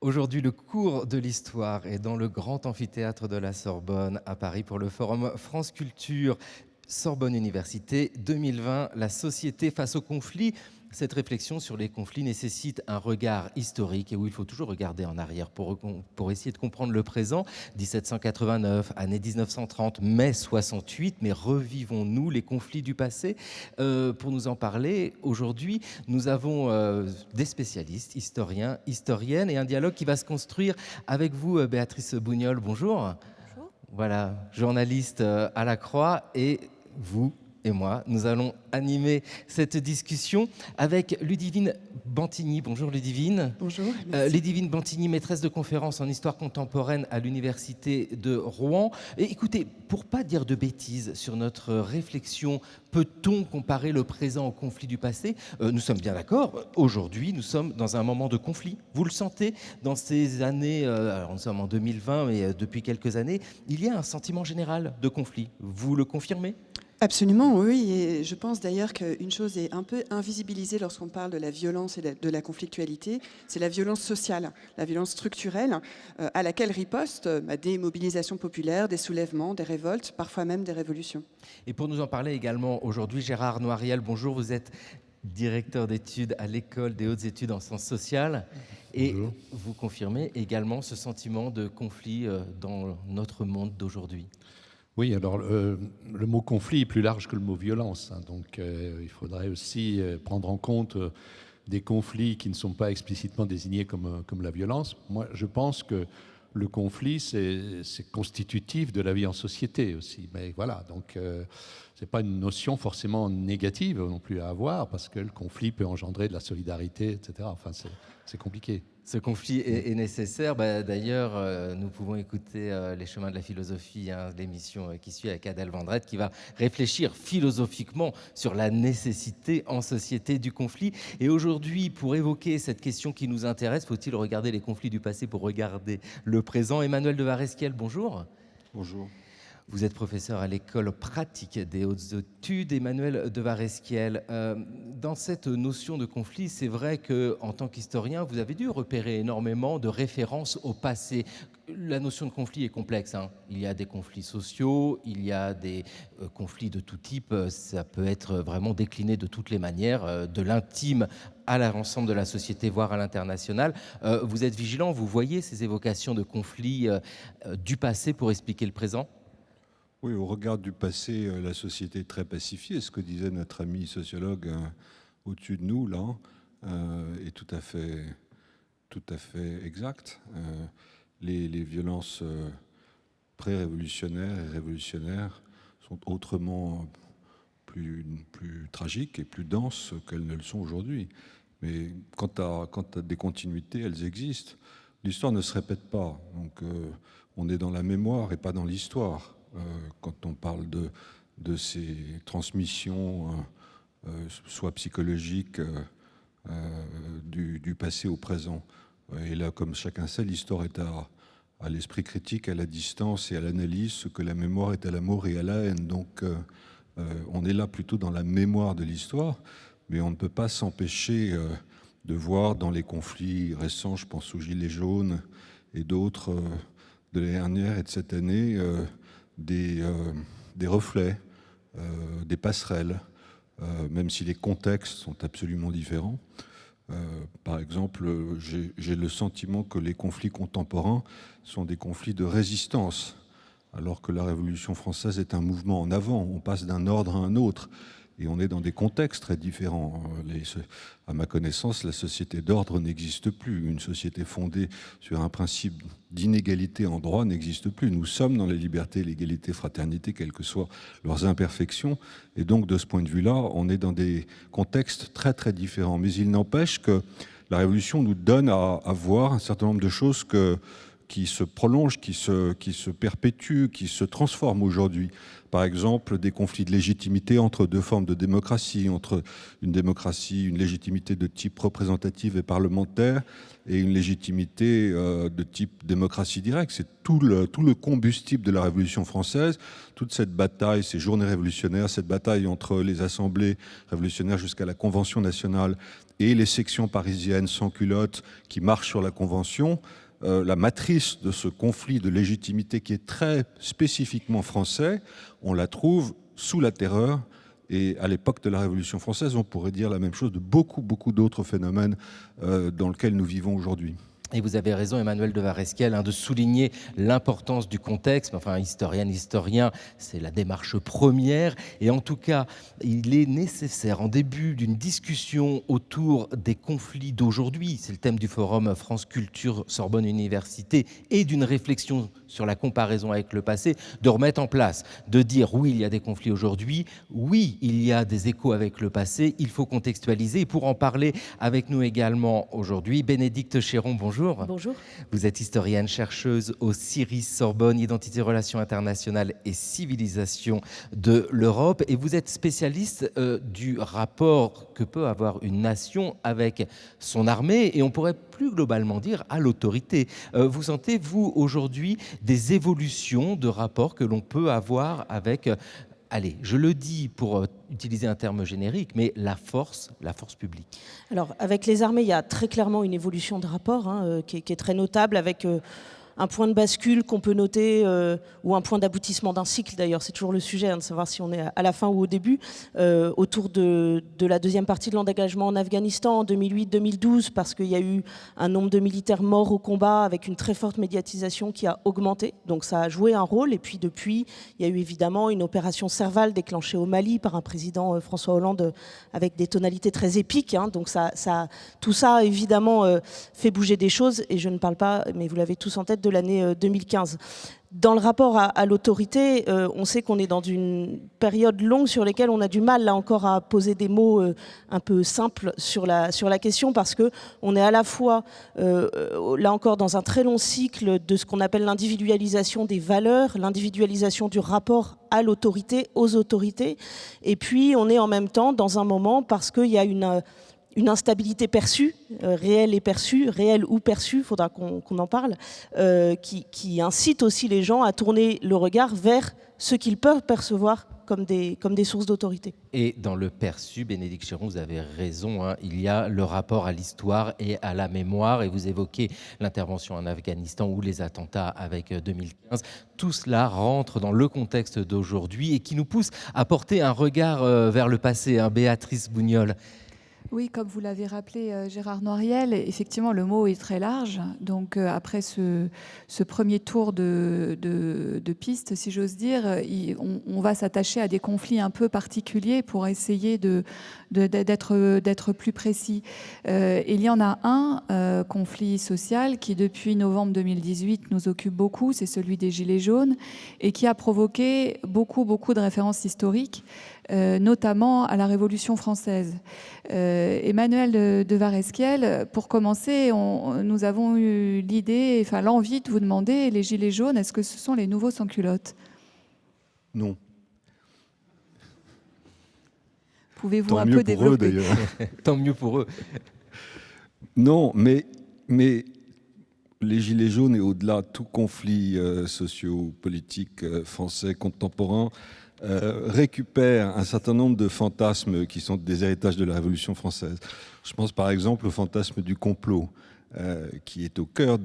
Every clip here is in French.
Aujourd'hui, le cours de l'histoire est dans le grand amphithéâtre de la Sorbonne à Paris pour le forum France Culture. Sorbonne Université 2020, la société face aux conflits. Cette réflexion sur les conflits nécessite un regard historique et où il faut toujours regarder en arrière pour essayer de comprendre le présent. 1789, année 1930, mai 68, mais revivons-nous les conflits du passé? Pour nous en parler, aujourd'hui, nous avons des spécialistes, historiens, historiennes et un dialogue qui va se construire avec vous, Béatrice Bougnol. Bonjour. Bonjour. Voilà, journaliste à la Croix, et vous et moi, nous allons animer cette discussion avec Ludivine Bantigny. Bonjour Ludivine. Bonjour. Merci. Ludivine Bantigny, maîtresse de conférences en histoire contemporaine à l'université de Rouen. Et écoutez, pour pas dire de bêtises sur notre réflexion, peut-on comparer le présent au conflit du passé? Nous sommes bien d'accord, aujourd'hui nous sommes dans un moment de conflit. Vous le sentez dans ces années, alors nous sommes en 2020, mais depuis quelques années, il y a un sentiment général de conflit. Vous le confirmez? Absolument, oui. Et je pense d'ailleurs qu'une chose est un peu invisibilisée lorsqu'on parle de la violence et de la conflictualité, c'est la violence sociale, la violence structurelle, à laquelle ripostent des mobilisations populaires, des soulèvements, des révoltes, parfois même des révolutions. Et pour nous en parler également aujourd'hui, Gérard Noiriel, bonjour, vous êtes directeur d'études à l'École des hautes études en sciences sociales. Et Bonjour. vous confirmez également ce sentiment de conflit dans notre monde d'aujourd'hui. Oui, alors le mot conflit est plus large que le mot violence, hein, donc il faudrait aussi prendre en compte des conflits qui ne sont pas explicitement désignés comme la violence. Moi, je pense que le conflit, c'est constitutif de la vie en société aussi. Mais voilà, donc c'est pas une notion forcément négative non plus à avoir, parce que le conflit peut engendrer de la solidarité, etc. Enfin, c'est compliqué. Ce conflit est nécessaire. D'ailleurs, nous pouvons écouter Les chemins de la philosophie, hein, l'émission qui suit avec Adèle Vendrette, qui va réfléchir philosophiquement sur la nécessité en société du conflit. Et aujourd'hui, pour évoquer cette question qui nous intéresse, faut-il regarder les conflits du passé pour regarder le présent? Emmanuel de Varesquiel, bonjour. Bonjour. Vous êtes professeur à l'école pratique des hautes études. Emmanuel de Varesquiel, dans cette notion de conflit, c'est vrai qu'en tant qu'historien, vous avez dû repérer énormément de références au passé. La notion de conflit est complexe, hein. Il y a des conflits sociaux, il y a des conflits de tout type. Ça peut être vraiment décliné de toutes les manières, de l'intime à l'ensemble de la société, voire à l'international. Vous êtes vigilant, vous voyez ces évocations de conflits du passé pour expliquer le présent? Oui, au regard du passé, la société est très pacifiée. Ce que disait notre ami sociologue au-dessus de nous, là, est tout à fait exact. Les violences pré-révolutionnaires et révolutionnaires sont autrement plus tragiques et plus denses qu'elles ne le sont aujourd'hui. Mais quant à des continuités, elles existent. L'histoire ne se répète pas. Donc on est dans la mémoire et pas dans l'histoire. Quand on parle de ces transmissions, soit psychologiques, du passé au présent. Et là, comme chacun sait, l'histoire est à l'esprit critique, à la distance et à l'analyse, ce que la mémoire est à l'amour et à la haine. Donc on est là plutôt dans la mémoire de l'histoire, mais on ne peut pas s'empêcher de voir dans les conflits récents, je pense aux Gilets jaunes et d'autres de l'année dernière et de cette année, des reflets, des passerelles, même si les contextes sont absolument différents. Par exemple, j'ai le sentiment que les conflits contemporains sont des conflits de résistance, alors que la Révolution française est un mouvement en avant. On passe d'un ordre à un autre. Et on est dans des contextes très différents. À ma connaissance, la société d'ordre n'existe plus. Une société fondée sur un principe d'inégalité en droit n'existe plus. Nous sommes dans la liberté, l'égalité, fraternité, quelles que soient leurs imperfections. Et donc, de ce point de vue-là, on est dans des contextes très, très différents. Mais il n'empêche que la Révolution nous donne à voir un certain nombre de choses que qui se prolongent, qui se perpétuent, qui se transforment aujourd'hui. Par exemple, des conflits de légitimité entre deux formes de démocratie, entre une démocratie, une légitimité de type représentative et parlementaire, et une légitimité de type démocratie directe. C'est tout le combustible de la Révolution française, toute cette bataille, ces journées révolutionnaires, cette bataille entre les assemblées révolutionnaires jusqu'à la Convention nationale et les sections parisiennes sans culottes qui marchent sur la Convention. La matrice de ce conflit de légitimité qui est très spécifiquement français, on la trouve sous la Terreur. Et à l'époque de la Révolution française, on pourrait dire la même chose de beaucoup d'autres phénomènes dans lesquels nous vivons aujourd'hui. Et vous avez raison, Emmanuel de Varesquiel, de souligner l'importance du contexte. Enfin, historien, c'est la démarche première. Et en tout cas, il est nécessaire, en début d'une discussion autour des conflits d'aujourd'hui, c'est le thème du forum France Culture Sorbonne Université, et d'une réflexion sur la comparaison avec le passé, de remettre en place, de dire oui, il y a des conflits aujourd'hui, oui, il y a des échos avec le passé, il faut contextualiser. Et pour en parler avec nous également aujourd'hui, Bénédicte Chéron, bonjour. Bonjour. Vous êtes historienne, chercheuse au CIRIS Sorbonne, Identité, Relations internationales et civilisation de l'Europe. Et vous êtes spécialiste du rapport que peut avoir une nation avec son armée et on pourrait plus globalement dire à l'autorité. Vous sentez, vous, aujourd'hui, des évolutions de rapports que l'on peut avoir avec... Allez, je le dis pour utiliser un terme générique, mais la force publique. Alors, avec les armées, il y a très clairement une évolution de rapport qui est très notable, avec un point de bascule qu'on peut noter, ou un point d'aboutissement d'un cycle d'ailleurs, c'est toujours le sujet, de savoir si on est à la fin ou au début, autour de la deuxième partie de l'engagement en Afghanistan en 2008-2012, parce qu'il y a eu un nombre de militaires morts au combat avec une très forte médiatisation qui a augmenté, donc ça a joué un rôle. Et puis depuis, il y a eu évidemment une opération Serval déclenchée au Mali par un président François Hollande avec des tonalités très épiques, donc tout ça évidemment fait bouger des choses, et je ne parle pas, mais vous l'avez tous en tête, de l'année 2015. Dans le rapport à l'autorité, on sait qu'on est dans une période longue sur laquelle on a du mal, là encore, à poser des mots un peu simples sur la question, parce qu'on est à la fois, là encore, dans un très long cycle de ce qu'on appelle l'individualisation des valeurs, l'individualisation du rapport à l'autorité, aux autorités, et puis on est en même temps dans un moment, parce qu'il y a une instabilité perçue, réelle ou perçue, il faudra qu'on en parle, qui incite aussi les gens à tourner le regard vers ce qu'ils peuvent percevoir comme des sources d'autorité. Et dans le perçu, Bénédicte Chéron, vous avez raison, il y a le rapport à l'histoire et à la mémoire, et vous évoquez l'intervention en Afghanistan ou les attentats avec 2015. Tout cela rentre dans le contexte d'aujourd'hui et qui nous pousse à porter un regard vers le passé. Béatrice Bougnol. Oui, comme vous l'avez rappelé, Gérard Noiriel, effectivement, le mot est très large. Donc, après ce premier tour de piste, si j'ose dire, on va s'attacher à des conflits un peu particuliers pour essayer d'être plus précis. Il y en a un conflit social qui, depuis novembre 2018, nous occupe beaucoup, c'est celui des Gilets jaunes, et qui a provoqué beaucoup de références historiques, notamment à la Révolution française. Emmanuel de Varesquiel, pour commencer, nous avons eu l'envie de vous demander, les Gilets jaunes, est-ce que ce sont les nouveaux sans-culottes ? Non. Pouvez-vous Tant un mieux peu pour eux, développer ? d'ailleurs. Tant mieux pour eux. Non, mais les Gilets jaunes, et au-delà tout conflit socio-politique français contemporain, récupèrent un certain nombre de fantasmes qui sont des héritages de la Révolution française. Je pense par exemple au fantasme du complot, qui est au cœur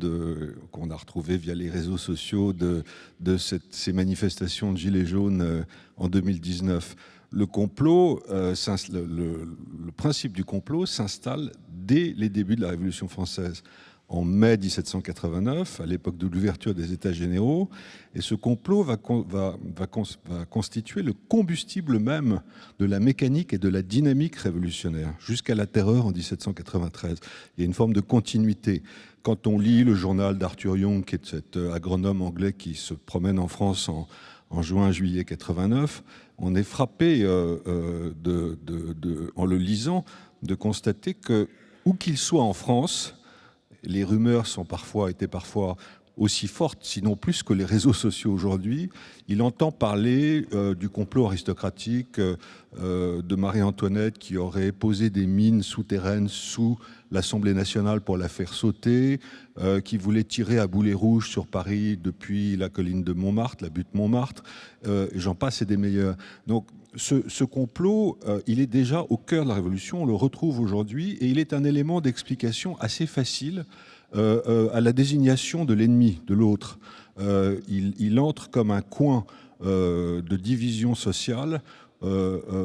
qu'on a retrouvé via les réseaux sociaux de ces manifestations de Gilets jaunes en 2019. Le complot, le principe du complot s'installe dès les débuts de la Révolution française, en mai 1789, à l'époque de l'ouverture des États généraux, et ce complot va constituer le combustible même de la mécanique et de la dynamique révolutionnaire, jusqu'à la Terreur en 1793. Il y a une forme de continuité. Quand on lit le journal d'Arthur Young, qui est cet agronome anglais qui se promène en France en juin-juillet 89, on est frappé, en le lisant, de constater que, où qu'il soit en France, les rumeurs étaient parfois aussi forte, sinon plus que les réseaux sociaux aujourd'hui. Il entend parler du complot aristocratique de Marie-Antoinette qui aurait posé des mines souterraines sous l'Assemblée nationale pour la faire sauter, qui voulait tirer à boulet rouge sur Paris depuis la colline de Montmartre, la butte Montmartre, et j'en passe et des meilleurs. Donc ce complot, il est déjà au cœur de la Révolution, on le retrouve aujourd'hui, et il est un élément d'explication assez facile à la désignation de l'ennemi, de l'autre. Il entre comme un coin de division sociale,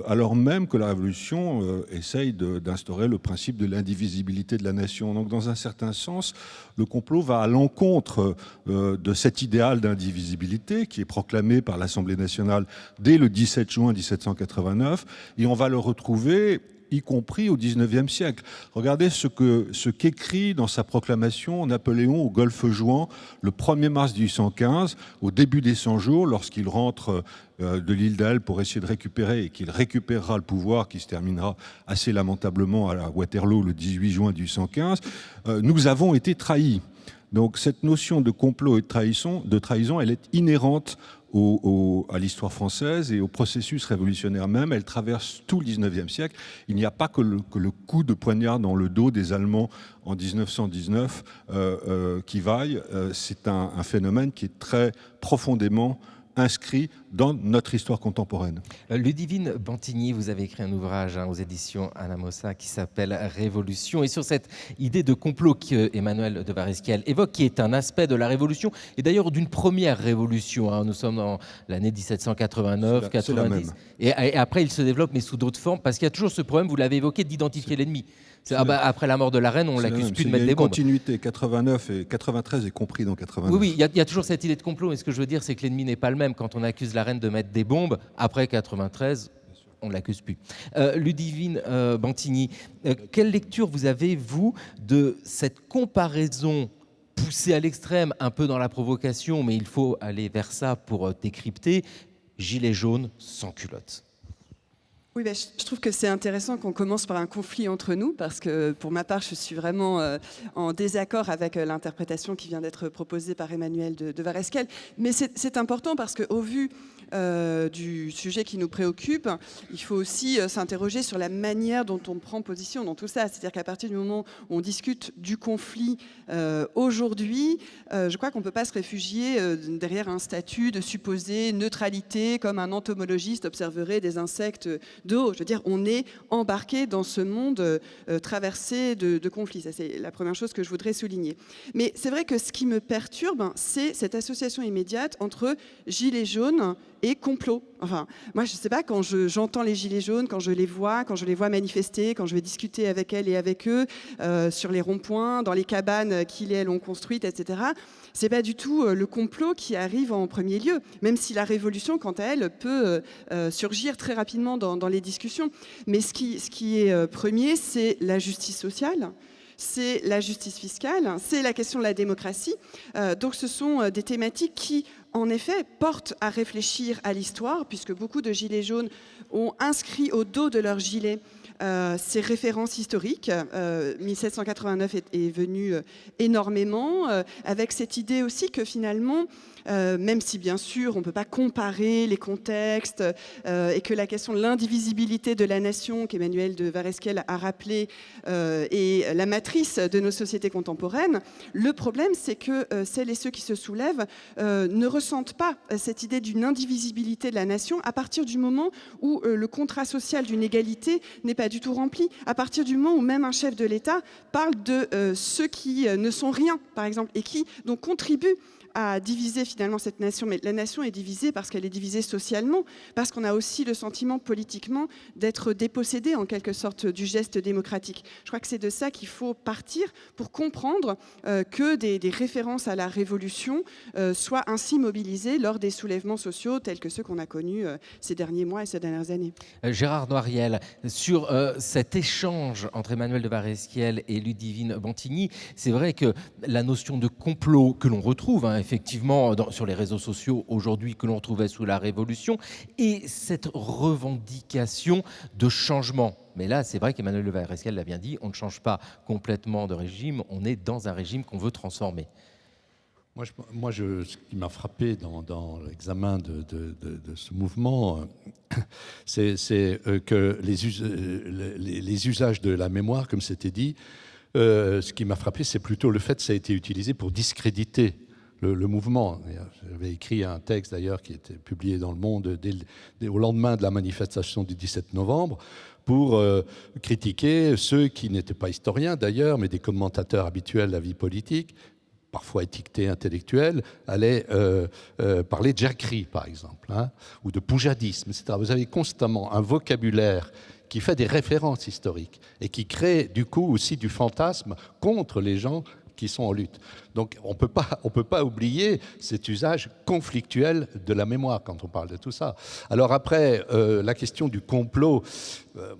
alors même que la Révolution essaye d'instaurer le principe de l'indivisibilité de la nation. Donc, dans un certain sens, le complot va à l'encontre de cet idéal d'indivisibilité qui est proclamé par l'Assemblée nationale dès le 17 juin 1789, et on va le retrouver y compris au XIXe siècle. Regardez ce qu'écrit dans sa proclamation Napoléon au Golfe Juan le 1er mars 1815, au début des 100 jours, lorsqu'il rentre de l'île d'Elbe pour essayer de récupérer, et qu'il récupérera le pouvoir, qui se terminera assez lamentablement à Waterloo le 18 juin 1815, nous avons été trahis. Donc cette notion de complot et de trahison, elle est inhérente à l'histoire française et au processus révolutionnaire même. Elle traverse tout le 19e siècle. Il n'y a pas que le coup de poignard dans le dos des Allemands en 1919 qui vaille. C'est un phénomène qui est très profondément inscrit dans notre histoire contemporaine. Ludivine Bantigny, vous avez écrit un ouvrage aux éditions Anamosa qui s'appelle Révolution, et sur cette idée de complot qu'Emmanuel de Varesquiel évoque, qui est un aspect de la Révolution, et d'ailleurs d'une première révolution. Nous sommes dans l'année 1789, 90, et après il se développe, mais sous d'autres formes, parce qu'il y a toujours ce problème, vous l'avez évoqué, d'identifier l'ennemi. Après la mort de la reine, on l'accuse plus de mettre des bombes. Il y a une continuité, 89 et 93 est compris dans 89. Oui, il y a toujours cette idée de complot, et ce que je veux dire, c'est que l'ennemi n'est pas le même. Quand on accuse la reine de mettre des bombes, après 93, on ne l'accuse plus. Ludivine Bantigny, quelle lecture vous avez, vous, de cette comparaison poussée à l'extrême, un peu dans la provocation, mais il faut aller vers ça pour décrypter, gilet jaune sans culotte? Oui, je trouve que c'est intéressant qu'on commence par un conflit entre nous, parce que pour ma part, je suis vraiment en désaccord avec l'interprétation qui vient d'être proposée par Emmanuel de Varesquiel. Mais c'est important parce qu'au vu du sujet qui nous préoccupe, il faut aussi s'interroger sur la manière dont on prend position dans tout ça. C'est-à-dire qu'à partir du moment où on discute du conflit aujourd'hui, je crois qu'on ne peut pas se réfugier derrière un statut de supposée neutralité, comme un entomologiste observerait des insectes d'eau. Je veux dire, on est embarqué dans ce monde traversé de conflits. Ça, c'est la première chose que je voudrais souligner. Mais c'est vrai que ce qui me perturbe, c'est cette association immédiate entre gilets jaunes et complot. Enfin, moi, je ne sais pas, quand j'entends les gilets jaunes, quand je les vois manifester, quand je vais discuter avec elles et avec eux sur les ronds-points, dans les cabanes qu'ils et elles ont construites, etc., c'est pas du tout le complot qui arrive en premier lieu, même si la révolution, quant à elle, peut surgir très rapidement dans les discussions. Mais ce qui est premier, c'est la justice sociale, c'est la justice fiscale, c'est la question de la démocratie. Donc ce sont des thématiques qui, en effet, portent à réfléchir à l'histoire, puisque beaucoup de gilets jaunes ont inscrit au dos de leur gilet ces références historiques. 1789 est venu énormément, avec cette idée aussi que finalement, même si bien sûr on ne peut pas comparer les contextes et que la question de l'indivisibilité de la nation qu'Emmanuel de Varesquiel a rappelé est la matrice de nos sociétés contemporaines, le problème c'est que celles et ceux qui se soulèvent ne ressentent pas cette idée d'une indivisibilité de la nation à partir du moment où le contrat social d'une égalité n'est pas du tout rempli, à partir du moment où même un chef de l'État parle de ceux qui ne sont rien, par exemple, et qui donc contribuent à diviser finalement cette nation. Mais la nation est divisée parce qu'elle est divisée socialement, parce qu'on a aussi le sentiment politiquement d'être dépossédé en quelque sorte du geste démocratique. Je crois que c'est de ça qu'il faut partir pour comprendre que des références à la Révolution soient ainsi mobilisées lors des soulèvements sociaux tels que ceux qu'on a connus ces derniers mois et ces dernières années. Gérard Noiriel, sur cet échange entre Emmanuel de Varesquiel et Ludivine Bantigny, c'est vrai que la notion de complot que l'on retrouve effectivement sur les réseaux sociaux aujourd'hui, que l'on retrouvait sous la Révolution, et cette revendication de changement. Mais là, c'est vrai qu'Emmanuel de Varesquiel l'a bien dit, on ne change pas complètement de régime, on est dans un régime qu'on veut transformer. Ce qui m'a frappé dans l'examen de ce mouvement, c'est que les usages de la mémoire, comme c'était dit, ce qui m'a frappé, c'est plutôt le fait que ça a été utilisé pour discréditer le mouvement. J'avais écrit un texte d'ailleurs qui était publié dans Le Monde au lendemain de la manifestation du 17 novembre pour critiquer ceux qui n'étaient pas historiens d'ailleurs, mais des commentateurs habituels de la vie politique, parfois étiquetés intellectuels, allaient parler de jacquerie, par exemple, hein, ou de poujadisme, etc. Vous avez constamment un vocabulaire qui fait des références historiques et qui crée du coup aussi du fantasme contre les gens qui sont en lutte. Donc on peut pas oublier cet usage conflictuel de la mémoire quand on parle de tout ça. Alors après, la question du complot,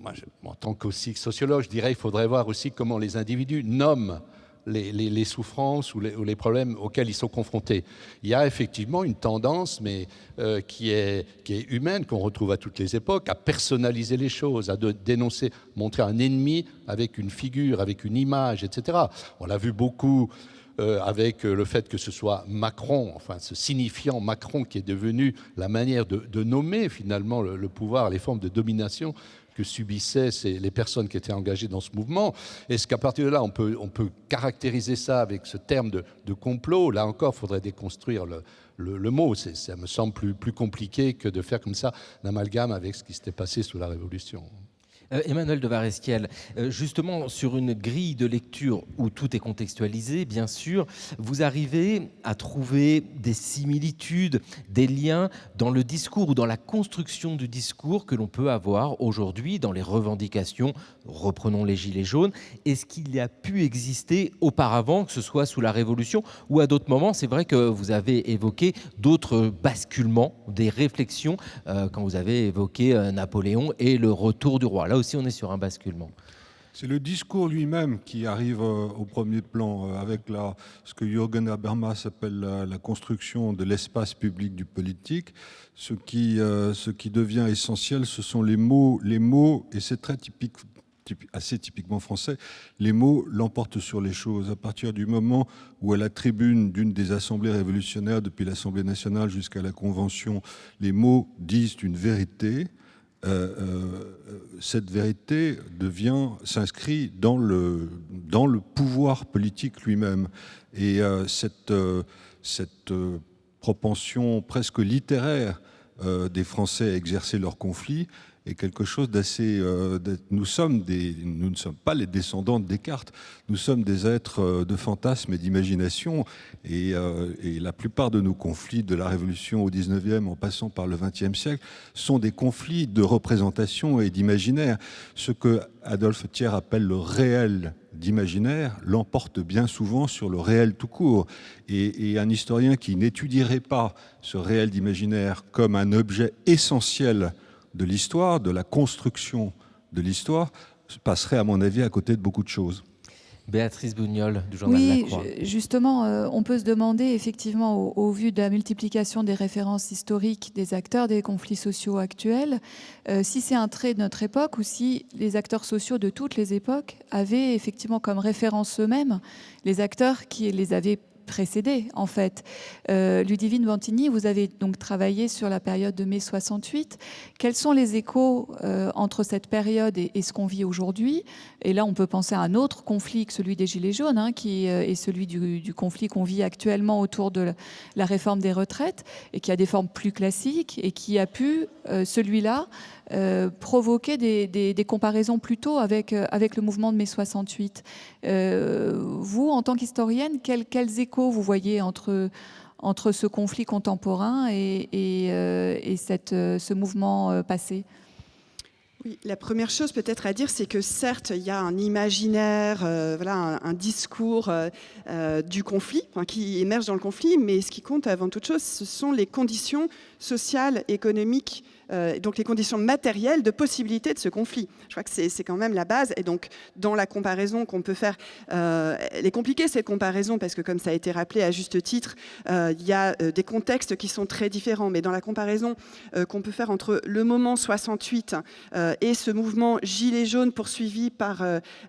moi, en tant qu'aussi sociologue, je dirais qu'il faudrait voir aussi comment les individus nomment les souffrances ou les problèmes auxquels ils sont confrontés. Il y a effectivement une tendance, mais qui est humaine, qu'on retrouve à toutes les époques, à personnaliser les choses, à dénoncer, montrer un ennemi avec une figure, avec une image, etc. On l'a vu beaucoup avec le fait que ce soit Macron, enfin ce signifiant Macron qui est devenu la manière de nommer finalement le pouvoir, les formes de domination que subissaient les personnes qui étaient engagées dans ce mouvement. Est-ce qu'à partir de là, on peut caractériser ça avec ce terme de complot? Là encore, il faudrait déconstruire le mot. Ça me semble plus compliqué que de faire comme ça l'amalgame avec ce qui s'était passé sous la Révolution. Emmanuel de Varesquiel, justement sur une grille de lecture où tout est contextualisé, bien sûr, vous arrivez à trouver des similitudes, des liens dans le discours ou dans la construction du discours que l'on peut avoir aujourd'hui dans les revendications, reprenons les Gilets jaunes, est-ce qu'il y a pu exister auparavant, que ce soit sous la Révolution ou à d'autres moments? C'est vrai que vous avez évoqué d'autres basculements, des réflexions, quand vous avez évoqué Napoléon et le retour du roi. Là aussi, on est sur un basculement. C'est le discours lui-même qui arrive au premier plan avec ce que Jürgen Habermas appelle la construction de l'espace public du politique. Ce qui devient essentiel, ce sont les mots, et c'est très assez typiquement français, les mots l'emportent sur les choses. À partir du moment où à la tribune d'une des assemblées révolutionnaires, depuis l'Assemblée nationale jusqu'à la Convention, les mots disent une vérité, cette vérité s'inscrit dans le pouvoir politique lui-même. Et cette propension presque littéraire des Français à exercer leur conflit est quelque chose d'assez... nous ne sommes pas les descendants de Descartes, nous sommes des êtres de fantasmes et d'imagination, et la plupart de nos conflits, de la Révolution au 19e en passant par le 20e siècle, sont des conflits de représentation et d'imaginaire. Ce que Adolphe Thiers appelle le réel d'imaginaire l'emporte bien souvent sur le réel tout court. Et un historien qui n'étudierait pas ce réel d'imaginaire comme un objet essentiel de l'histoire, de la construction de l'histoire, passerait à mon avis à côté de beaucoup de choses. Béatrice Bougnol du journal La Croix. Oui, justement, on peut se demander effectivement au vu de la multiplication des références historiques des acteurs des conflits sociaux actuels, si c'est un trait de notre époque ou si les acteurs sociaux de toutes les époques avaient effectivement comme référence eux-mêmes les acteurs qui les avaient précédés, en fait. Ludivine Bantigny, vous avez donc travaillé sur la période de mai 68. Quels sont les échos entre cette période et ce qu'on vit aujourd'hui? Et là, on peut penser à un autre conflit que celui des Gilets jaunes, hein, qui est celui du conflit qu'on vit actuellement autour de la réforme des retraites, et qui a des formes plus classiques, et qui a pu, celui-là, provoquer des comparaisons plutôt avec le mouvement de mai 68. Vous, en tant qu'historienne, quels échos vous voyez entre ce conflit contemporain et ce mouvement passé? Oui, la première chose peut-être à dire, c'est que certes, il y a un imaginaire, voilà, un discours du conflit, enfin, qui émerge dans le conflit, mais ce qui compte avant toute chose, ce sont les conditions sociales, économiques donc les conditions matérielles de possibilité de ce conflit. Je crois que c'est quand même la base. Et donc, dans la comparaison qu'on peut faire, elle est compliquée cette comparaison parce que, comme ça a été rappelé à juste titre, il y a des contextes qui sont très différents. Mais dans la comparaison qu'on peut faire entre le moment 68 et ce mouvement Gilets jaunes poursuivi par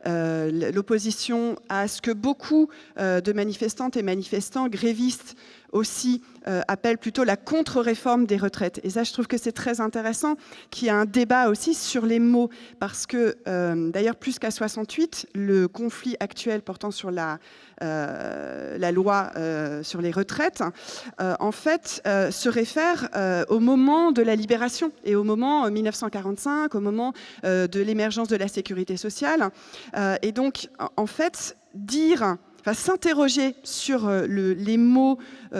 l'opposition à ce que beaucoup de manifestantes et manifestants grévistes aussi appellent plutôt la contre-réforme des retraites. Et ça, je trouve que c'est très intéressant qu'il y ait un débat aussi sur les mots, parce que, d'ailleurs, plus qu'à 68, le conflit actuel portant sur la loi sur les retraites, en fait, se réfère au moment de la libération et au moment 1945, au moment de l'émergence de la sécurité sociale. Et donc, en fait, s'interroger sur les mots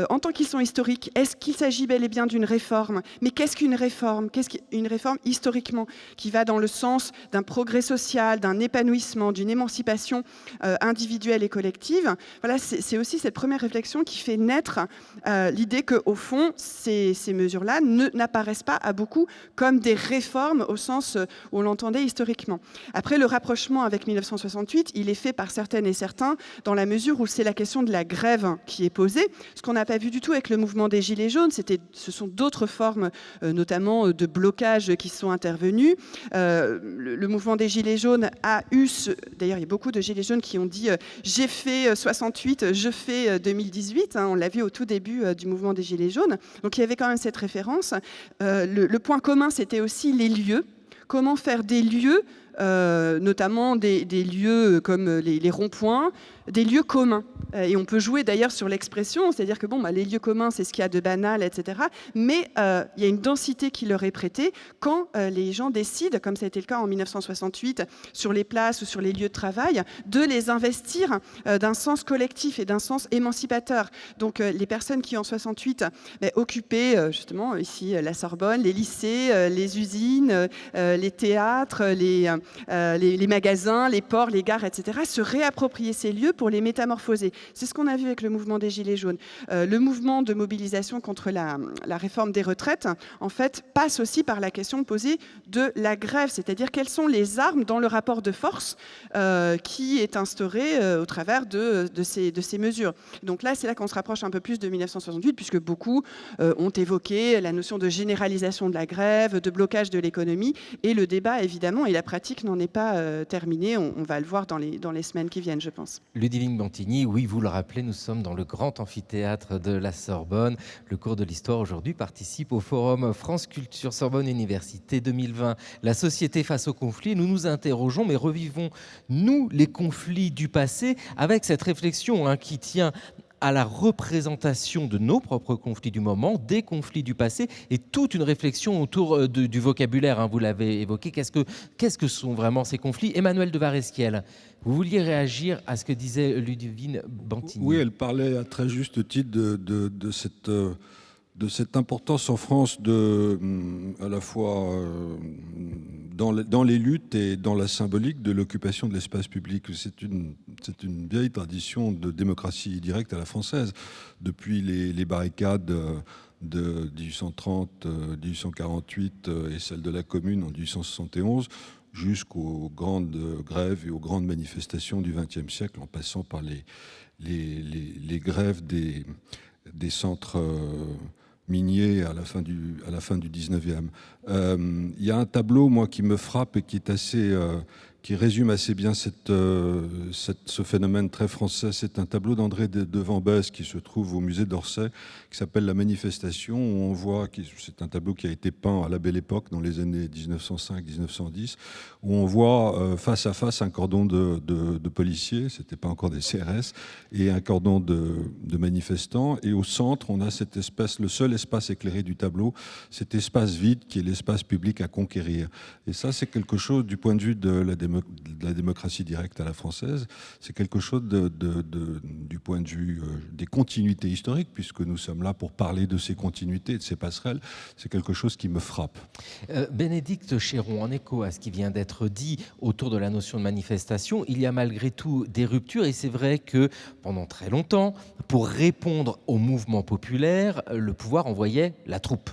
en tant qu'ils sont historiques. Est-ce qu'il s'agit bel et bien d'une réforme? Mais qu'est-ce qu'une réforme? Qu'est-ce qu'une réforme historiquement qui va dans le sens d'un progrès social, d'un épanouissement, d'une émancipation individuelle et collective? Voilà, c'est aussi cette première réflexion qui fait naître l'idée qu'au fond, ces mesures-là n'apparaissent pas à beaucoup comme des réformes au sens où on l'entendait historiquement. Après, le rapprochement avec 1968, il est fait par certaines et certains dans la mesure où c'est la question de la grève qui est posée. Ce qu'on n'a pas vu du tout avec le mouvement des Gilets jaunes, ce sont d'autres formes, notamment de blocage qui sont intervenues. Le mouvement des Gilets jaunes a eu, d'ailleurs il y a beaucoup de Gilets jaunes qui ont dit j'ai fait 68, je fais 2018, on l'a vu au tout début du mouvement des Gilets jaunes. Donc il y avait quand même cette référence. Le point commun, c'était aussi les lieux. Comment faire des lieux, notamment des lieux comme les ronds-points, des lieux communs. Et on peut jouer d'ailleurs sur l'expression, c'est-à-dire que les lieux communs, c'est ce qu'il y a de banal, etc. Mais il y a une densité qui leur est prêtée quand les gens décident, comme ça a été le cas en 1968, sur les places ou sur les lieux de travail, de les investir d'un sens collectif et d'un sens émancipateur. Donc les personnes qui, en 68, occupaient justement ici la Sorbonne, les lycées, les usines, les théâtres, les magasins, les ports, les gares, etc., se réapproprier ces lieux pour les métamorphoser. C'est ce qu'on a vu avec le mouvement des Gilets jaunes. Le mouvement de mobilisation contre la réforme des retraites, en fait, passe aussi par la question posée de la grève, c'est-à-dire quelles sont les armes dans le rapport de force qui est instauré au travers de ces mesures. Donc là, c'est là qu'on se rapproche un peu plus de 1968, puisque beaucoup ont évoqué la notion de généralisation de la grève, de blocage de l'économie, et le débat, évidemment, et la pratique n'en est pas terminée. On va le voir dans les semaines qui viennent, je pense. Ludivine Bantigny, oui, vous le rappelez, nous sommes dans le grand amphithéâtre de la Sorbonne. Le cours de l'histoire aujourd'hui participe au forum France Culture Sorbonne Université 2020. La société face au conflit, nous nous interrogeons, mais revivons, nous, les conflits du passé, avec cette réflexion qui tient à la représentation de nos propres conflits du moment, des conflits du passé, et toute une réflexion autour du vocabulaire. Vous l'avez évoqué. Qu'est-ce que sont vraiment ces conflits? Emmanuel de Varesquiel, vous vouliez réagir à ce que disait Ludivine Bantigny? Oui, elle parlait à très juste titre de cette importance en France à la fois dans les luttes et dans la symbolique de l'occupation de l'espace public. C'est une vieille tradition de démocratie directe à la française. Depuis les barricades de 1830, 1848 et celle de la Commune en 1871, jusqu'aux grandes grèves et aux grandes manifestations du XXe siècle, en passant par les grèves des centres miniers à la fin du 19e. Il y a un tableau, moi, qui me frappe et qui résume assez bien ce phénomène très français. C'est un tableau d'André de Vambès qui se trouve au musée d'Orsay, qui s'appelle La Manifestation, où on voit, c'est un tableau qui a été peint à la Belle Époque dans les années 1905-1910, où on voit face à face un cordon de policiers, c'était pas encore des CRS, et un cordon de manifestants, et au centre on a le seul espace éclairé du tableau, cet espace vide qui est l'espace public à conquérir. Et ça, c'est quelque chose du point de vue de la démocratie directe à la française, c'est quelque chose du point de vue des continuités historiques, puisque nous sommes là pour parler de ces continuités, de ces passerelles, c'est quelque chose qui me frappe. Bénédicte Chéron, en écho à ce qui vient d'être dit autour de la notion de manifestation, il y a malgré tout des ruptures, et c'est vrai que pendant très longtemps, pour répondre au mouvement populaire, le pouvoir envoyait la troupe.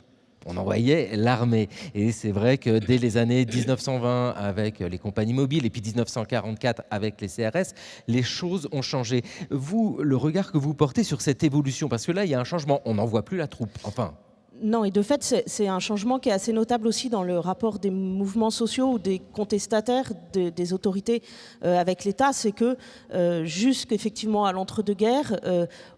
on envoyait l'armée. Et c'est vrai que dès les années 1920, avec les compagnies mobiles, et puis 1944 avec les CRS, les choses ont changé. Vous, le regard que vous portez sur cette évolution, parce que là, il y a un changement, on n'envoie plus la troupe, enfin... Non, et de fait, c'est un changement qui est assez notable aussi dans le rapport des mouvements sociaux ou des contestataires des autorités avec l'État. C'est que jusqu'effectivement à l'entre-deux-guerres,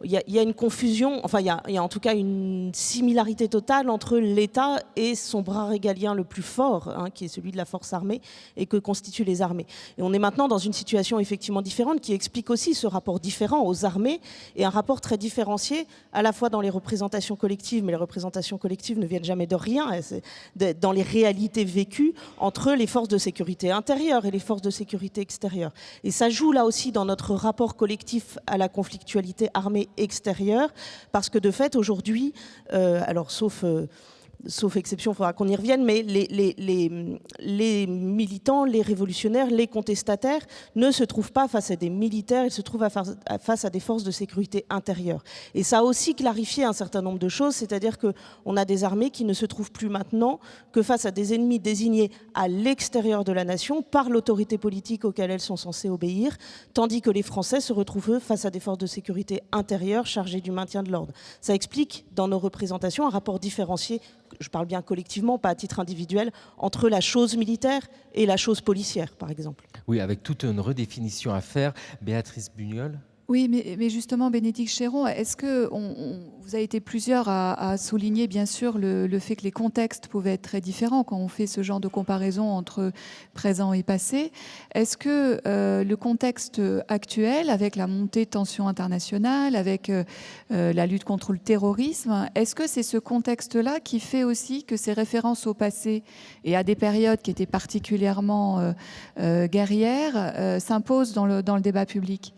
il y a une confusion, enfin il y a en tout cas une similarité totale entre l'État et son bras régalien le plus fort, hein, qui est celui de la force armée et que constituent les armées. Et on est maintenant dans une situation effectivement différente qui explique aussi ce rapport différent aux armées et un rapport très différencié à la fois dans les représentations collectives, mais les représentations collectives ne viennent jamais de rien, c'est dans les réalités vécues entre les forces de sécurité intérieures et les forces de sécurité extérieures. Et ça joue là aussi dans notre rapport collectif à la conflictualité armée extérieure, parce que de fait aujourd'hui, alors sauf exception, il faudra qu'on y revienne, mais les militants, les révolutionnaires, les contestataires ne se trouvent pas face à des militaires, ils se trouvent face à des forces de sécurité intérieures. Et ça a aussi clarifié un certain nombre de choses, c'est-à-dire qu'on a des armées qui ne se trouvent plus maintenant que face à des ennemis désignés à l'extérieur de la nation par l'autorité politique auquel elles sont censées obéir, tandis que les Français se retrouvent eux face à des forces de sécurité intérieures chargées du maintien de l'ordre. Ça explique dans nos représentations un rapport différencié, je parle bien collectivement, pas à titre individuel, entre la chose militaire et la chose policière, par exemple. Oui, avec toute une redéfinition à faire. Béatrice Bugnol. Oui, mais justement, Bénédicte Chéron, est-ce que vous avez été plusieurs à souligner, bien sûr, le fait que les contextes pouvaient être très différents quand on fait ce genre de comparaison entre présent et passé. Est-ce que le contexte actuel, avec la montée de tensions internationales, avec la lutte contre le terrorisme, est-ce que c'est ce contexte-là qui fait aussi que ces références au passé et à des périodes qui étaient particulièrement guerrières s'imposent dans le débat public ?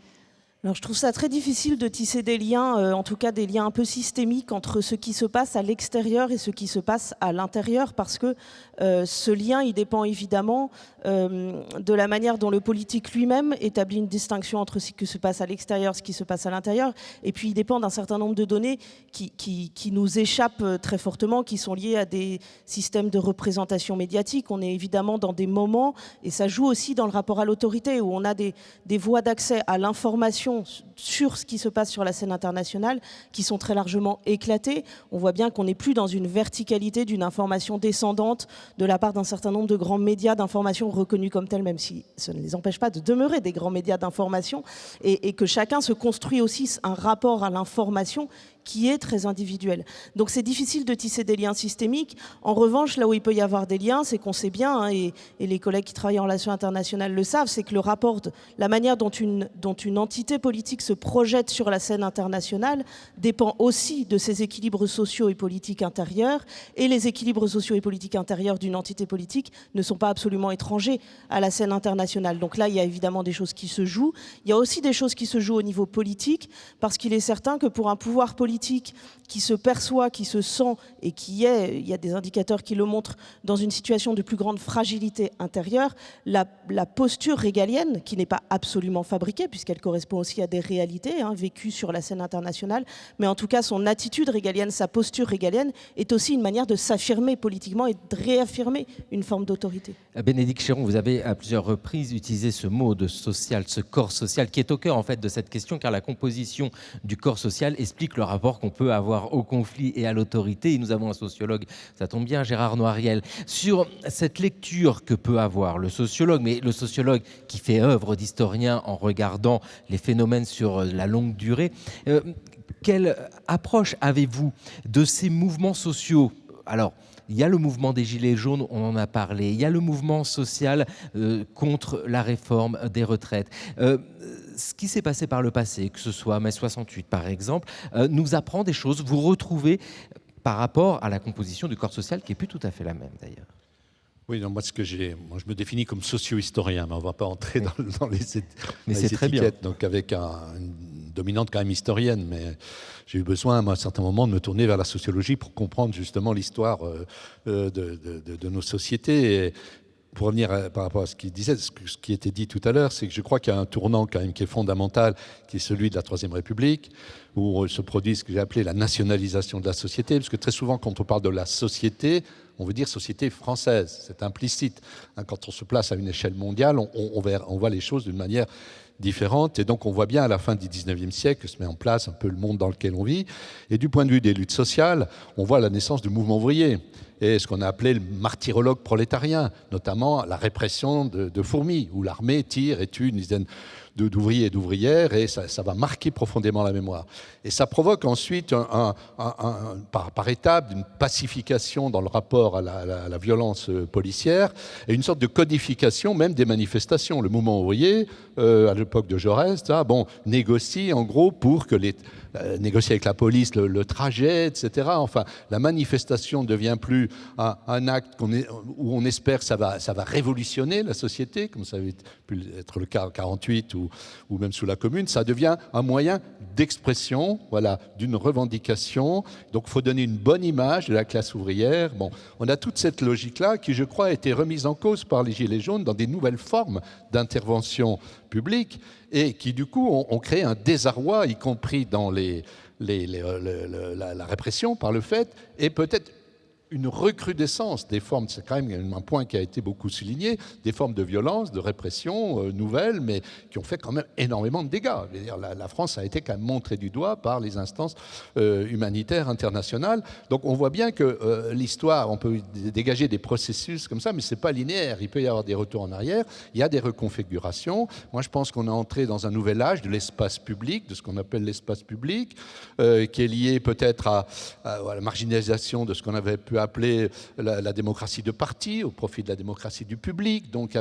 Alors, je trouve ça très difficile de tisser des liens, en tout cas des liens un peu systémiques entre ce qui se passe à l'extérieur et ce qui se passe à l'intérieur, parce que ce lien, il dépend évidemment de la manière dont le politique lui-même établit une distinction entre ce qui se passe à l'extérieur, ce qui se passe à l'intérieur, et puis il dépend d'un certain nombre de données qui nous échappent très fortement, qui sont liées à des systèmes de représentation médiatique. On est évidemment dans des moments, et ça joue aussi dans le rapport à l'autorité, où on a des voies d'accès à l'information sur ce qui se passe sur la scène internationale qui sont très largement éclatées. On voit bien qu'on n'est plus dans une verticalité d'une information descendante de la part d'un certain nombre de grands médias d'information reconnus comme tels, même si ça ne les empêche pas de demeurer des grands médias d'information, et que chacun se construit aussi un rapport à l'information qui est très individuel. Donc c'est difficile de tisser des liens systémiques. En revanche, là où il peut y avoir des liens, c'est qu'on sait bien, hein, et les collègues qui travaillent en relations internationales le savent, c'est que le rapport, la manière dont une entité politique se projette sur la scène internationale dépend aussi de ses équilibres sociaux et politiques intérieurs, et les équilibres sociaux et politiques intérieurs d'une entité politique ne sont pas absolument étrangers à la scène internationale. Donc là, il y a évidemment des choses qui se jouent. Il y a aussi des choses qui se jouent au niveau politique, parce qu'il est certain que pour un pouvoir politique qui se perçoit, qui se sent et il y a des indicateurs qui le montrent, dans une situation de plus grande fragilité intérieure, la posture régalienne, qui n'est pas absolument fabriquée, puisqu'elle correspond aussi à des réalités vécues sur la scène internationale, mais en tout cas son attitude régalienne, sa posture régalienne, est aussi une manière de s'affirmer politiquement et de réaffirmer une forme d'autorité. Bénédicte Chéron, vous avez à plusieurs reprises utilisé ce mot de social, ce corps social, qui est au cœur en fait de cette question, car la composition du corps social explique le rapport qu'on peut avoir au conflit et à l'autorité. Et nous avons un sociologue, ça tombe bien, Gérard Noiriel, sur cette lecture que peut avoir le sociologue, mais le sociologue qui fait œuvre d'historien en regardant les phénomènes sur la longue durée. Quelle approche avez-vous de ces mouvements sociaux ? Alors, il y a le mouvement des Gilets jaunes, on en a parlé. Il y a le mouvement social contre la réforme des retraites. Ce qui s'est passé par le passé, que ce soit mai 68 par exemple, nous apprend des choses. Vous retrouvez par rapport à la composition du corps social qui n'est plus tout à fait la même d'ailleurs. Oui, non, moi je me définis comme socio-historien, mais on ne va pas entrer dans les c'est très étiquettes, bien. donc avec une dominante quand même historienne, mais j'ai eu besoin à un certain moment de me tourner vers la sociologie pour comprendre justement l'histoire de nos sociétés. Et pour revenir par rapport à ce qu'il disait, ce qui était dit tout à l'heure, c'est que je crois qu'il y a un tournant quand même qui est fondamental, qui est celui de la Troisième République, où se produit ce que j'ai appelé la nationalisation de la société, parce que très souvent, quand on parle de la société, on veut dire société française, c'est implicite. Quand on se place à une échelle mondiale, on voit les choses d'une manière différente. Et donc, on voit bien à la fin du 19e siècle que se met en place un peu le monde dans lequel on vit. Et du point de vue des luttes sociales, on voit la naissance du mouvement ouvrier et ce qu'on a appelé le martyrologue prolétarien, notamment la répression de Fourmi, où l'armée tire et tue une dizaine d'ouvriers et d'ouvrières, et ça va marquer profondément la mémoire. Et ça provoque ensuite, par étapes, une pacification dans le rapport à la violence policière, et une sorte de codification même des manifestations. Le mouvement ouvrier, à l'époque de Jaurès, négocie en gros pour que négocier avec la police le trajet, etc. Enfin, la manifestation ne devient plus un acte où on espère que ça va révolutionner la société, comme ça avait pu être le cas en 48 ou même sous la Commune. Ça devient un moyen d'expression, voilà, d'une revendication. Donc, il faut donner une bonne image de la classe ouvrière. Bon, on a toute cette logique-là qui, je crois, a été remise en cause par les Gilets jaunes dans des nouvelles formes d'intervention publique et qui, du coup, ont créé un désarroi, y compris dans la répression par le fait, et peut-être une recrudescence des formes, c'est quand même un point qui a été beaucoup souligné, des formes de violence, de répression nouvelles, mais qui ont fait quand même énormément de dégâts. Je veux dire, la France a été quand même montrée du doigt par les instances humanitaires internationales. Donc on voit bien que l'histoire, on peut dégager des processus comme ça, mais ce n'est pas linéaire. Il peut y avoir des retours en arrière, il y a des reconfigurations. Moi, je pense qu'on est entré dans un nouvel âge de l'espace public, de ce qu'on appelle l'espace public, qui est lié peut-être à la marginalisation de ce qu'on avait pu appeler la démocratie de parti au profit de la démocratie du public. Donc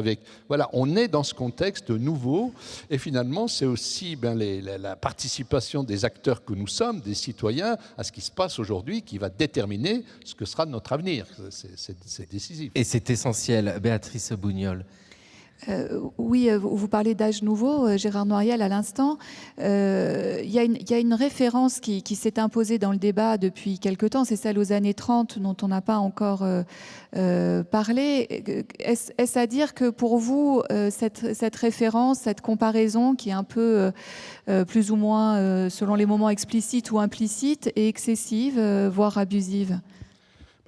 voilà, on est dans ce contexte nouveau et finalement c'est aussi la participation des acteurs que nous sommes, des citoyens, à ce qui se passe aujourd'hui qui va déterminer ce que sera notre avenir. C'est décisif. Et c'est essentiel. Béatrice Bougnol. Oui, vous parlez d'âge nouveau, Gérard Noiriel à l'instant. Il y a une référence qui s'est imposée dans le débat depuis quelque temps, c'est celle aux années 30 dont on n'a pas encore parlé. Est-ce à dire que pour vous, cette référence, cette comparaison qui est un peu plus ou moins, selon les moments explicites ou implicites, est excessive, voire abusive ?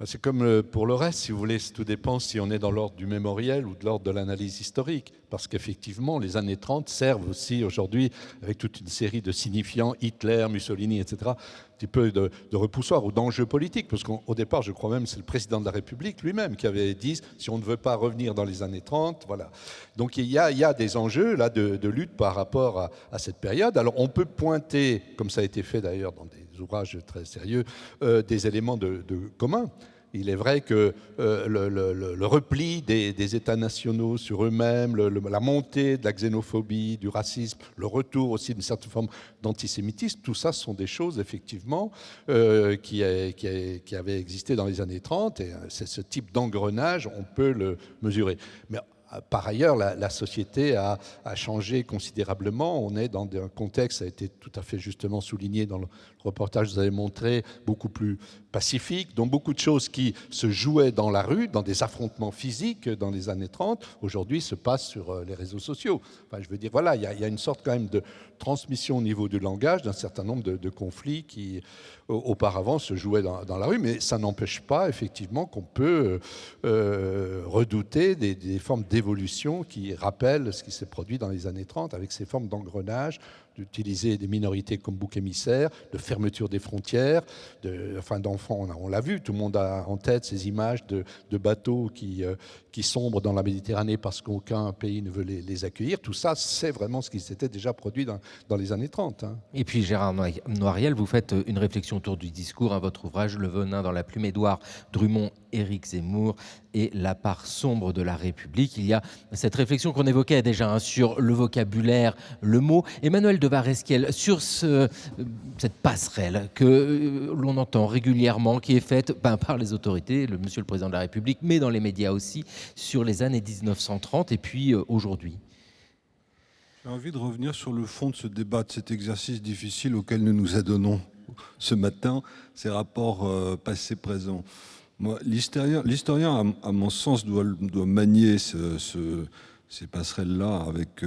C'est comme pour le reste, si vous voulez, tout dépend si on est dans l'ordre du mémoriel ou de l'ordre de l'analyse historique. Parce qu'effectivement, les années 30 servent aussi aujourd'hui, avec toute une série de signifiants, Hitler, Mussolini, etc., un petit peu de repoussoir ou d'enjeux politiques. Parce qu'au départ, je crois même que c'est le président de la République lui-même qui avait dit « si on ne veut pas revenir dans les années 30 », voilà. Donc il y a des enjeux là, de lutte par rapport à cette période. Alors on peut pointer, comme ça a été fait d'ailleurs dans des ouvrages très sérieux, des éléments de commun. Il est vrai que le repli des États nationaux sur eux-mêmes, la montée de la xénophobie, du racisme, le retour aussi d'une certaine forme d'antisémitisme, tout ça sont des choses effectivement qui avaient existé dans les années 30 et c'est ce type d'engrenage, on peut le mesurer. Mais par ailleurs, la société a changé considérablement. On est dans un contexte, ça a été tout à fait justement souligné dans le reportage que vous avez montré, beaucoup plus pacifique, dont beaucoup de choses qui se jouaient dans la rue, dans des affrontements physiques dans les années 30, aujourd'hui se passent sur les réseaux sociaux. Enfin, je veux dire, voilà, il y a une sorte quand même de transmission au niveau du langage d'un certain nombre de conflits qui auparavant se jouaient dans la rue, mais ça n'empêche pas effectivement qu'on peut redouter des formes d'évolution qui rappellent ce qui s'est produit dans les années 30 avec ces formes d'engrenage, d'utiliser des minorités comme bouc émissaire, de fermeture des frontières, d'enfants, on l'a vu, tout le monde a en tête ces images de bateaux qui sombrent dans la Méditerranée parce qu'aucun pays ne veut les accueillir. Tout ça, c'est vraiment ce qui s'était déjà produit dans les années 30. Hein. Et puis Gérard Noiriel, vous faites une réflexion autour du discours, votre ouvrage « Le venin dans la plume », Édouard Drummond, Éric Zemmour et la part sombre de la République. Il y a cette réflexion qu'on évoquait déjà sur le vocabulaire, le mot. Emmanuel de Varesquiel, sur cette passerelle que l'on entend régulièrement, qui est faite par les autorités, monsieur le Président de la République, mais dans les médias aussi, sur les années 1930 et puis aujourd'hui. J'ai envie de revenir sur le fond de ce débat, de cet exercice difficile auquel nous nous adonnons ce matin, ces rapports passé-présent. L'historien, à mon sens, doit manier ces passerelles-là avec